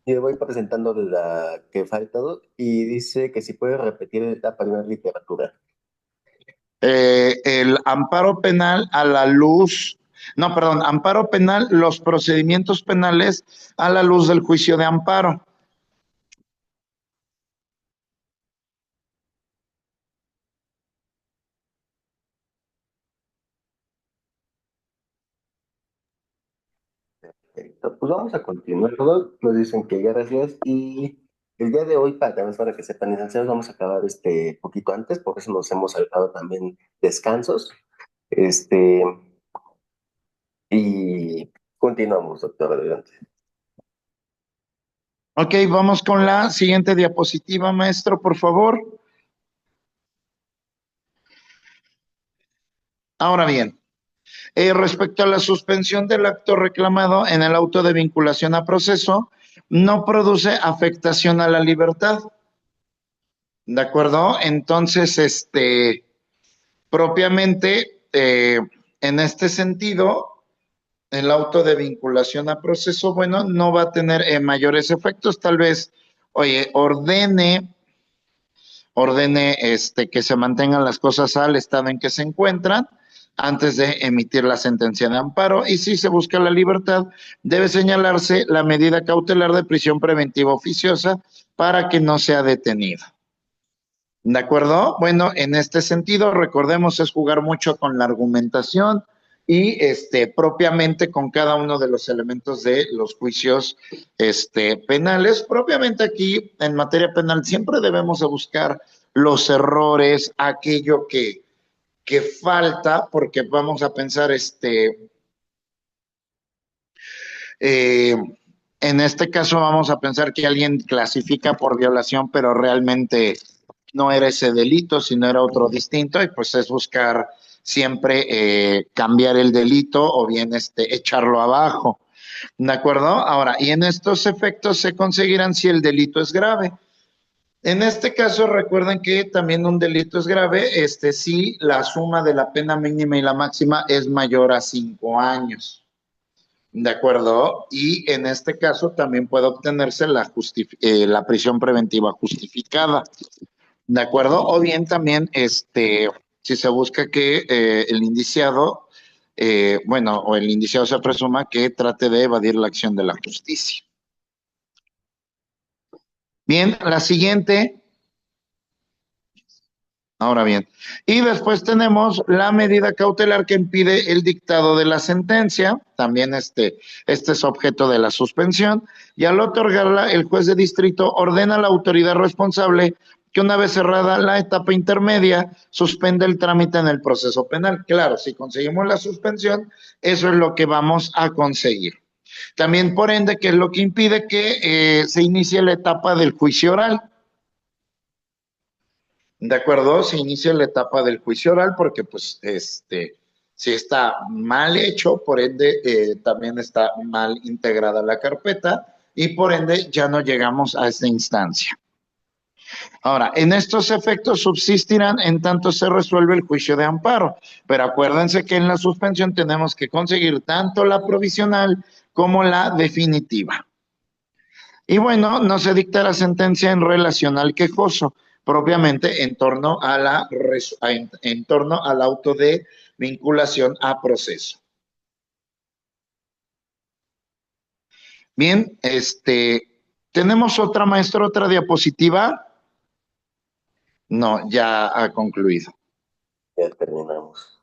Yo voy presentando la que falta y dice que si puede repetir la primera literatura. El amparo penal a la luz, no, perdón, amparo penal, los procedimientos penales a la luz del juicio de amparo. Perfecto. Pues vamos a continuar. Todos nos dicen que gracias y el día de hoy, para que sepan, licenciados, vamos a acabar poquito antes, por eso nos hemos saltado también descansos. Este, y continuamos, doctor, adelante. Ok, vamos con la siguiente diapositiva, maestro, por favor. Ahora bien, respecto a la suspensión del acto reclamado en el auto de vinculación a proceso, no produce afectación a la libertad. ¿De acuerdo? Entonces, propiamente, en este sentido, el auto de vinculación a proceso, bueno, no va a tener mayores efectos, tal vez, oye, ordene que se mantengan las cosas al estado en que se encuentran antes de emitir la sentencia de amparo y si se busca la libertad, debe señalarse la medida cautelar de prisión preventiva oficiosa para que no sea detenido. ¿De acuerdo? Bueno, en este sentido, recordemos, es jugar mucho con la argumentación y propiamente con cada uno de los elementos de los juicios penales. Propiamente aquí, en materia penal, siempre debemos de buscar los errores, aquello que falta, porque vamos a pensar, eh, en este caso vamos a pensar que alguien clasifica por violación, pero realmente no era ese delito, sino era otro distinto, y pues es buscar siempre cambiar el delito o bien echarlo abajo. ¿De acuerdo? Ahora, y en estos efectos se conseguirán si el delito es grave. En este caso, recuerden que también un delito es grave, si la suma de la pena mínima y la máxima es mayor a 5 años. ¿De acuerdo? Y en este caso también puede obtenerse la prisión preventiva justificada. ¿De acuerdo? O bien también, si se busca que el indiciado, o el indiciado se presuma que trate de evadir la acción de la justicia. Bien, la siguiente. Ahora bien, y después tenemos la medida cautelar que impide el dictado de la sentencia, también este es objeto de la suspensión, y al otorgarla, el juez de distrito ordena a la autoridad responsable que una vez cerrada la etapa intermedia, suspende el trámite en el proceso penal. Claro, si conseguimos la suspensión, eso es lo que vamos a conseguir. También, por ende, que es lo que impide que se inicie la etapa del juicio oral. ¿De acuerdo? Se inicia la etapa del juicio oral porque, pues, si está mal hecho, por ende, también está mal integrada la carpeta y por ende ya no llegamos a esta instancia. Ahora, en estos efectos subsistirán en tanto se resuelve el juicio de amparo, pero acuérdense que en la suspensión tenemos que conseguir tanto la provisional como la definitiva. Y bueno, no se dicta la sentencia en relación al quejoso, propiamente en torno en torno al auto de vinculación a proceso. Bien, ¿tenemos otra, maestro, otra diapositiva? No, ya ha concluido. Ya terminamos.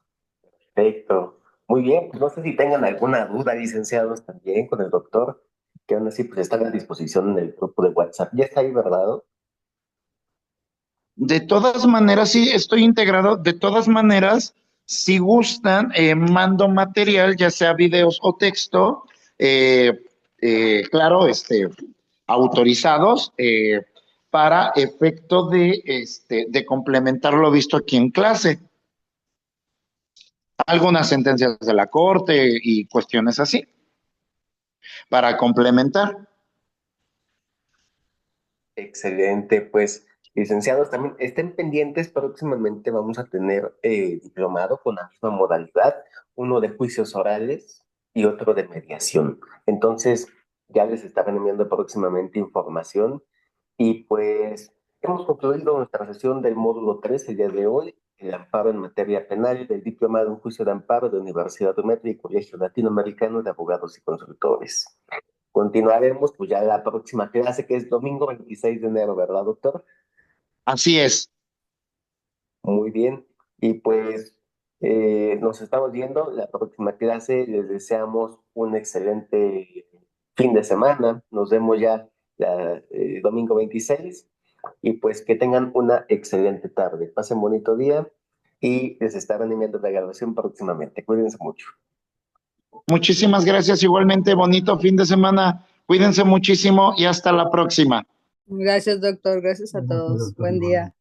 Perfecto. Muy bien, pues no sé si tengan alguna duda, licenciados, también con el doctor, que aún así pues están a disposición en el grupo de WhatsApp. Ya está ahí, ¿verdad? De todas maneras, sí, estoy integrado. De todas maneras, si gustan, mando material, ya sea videos o texto, eh, claro, autorizados para efecto de complementar lo visto aquí en clase. Algunas sentencias de la corte y cuestiones así, para complementar. Excelente, pues licenciados también estén pendientes, próximamente vamos a tener diplomado con la misma modalidad, uno de juicios orales y otro de mediación. Entonces, ya les estarán enviando próximamente información y pues hemos concluido nuestra sesión del módulo 3 el día de hoy, el amparo en materia penal del diplomado en juicio de amparo de Universidad de Metro y Colegio Latinoamericano de Abogados y Consultores. Continuaremos pues ya la próxima clase, que es domingo 26 de enero, ¿verdad, doctor? Así es. Muy bien. Y pues nos estamos viendo la próxima clase. Les deseamos un excelente fin de semana. Nos vemos ya domingo 26 y pues que tengan una excelente tarde. Pasen bonito día y les estarán enviando la grabación próximamente. Cuídense mucho. Muchísimas gracias. Igualmente, bonito fin de semana. Cuídense muchísimo y hasta la próxima. Gracias, doctor. Gracias a todos. Buen día.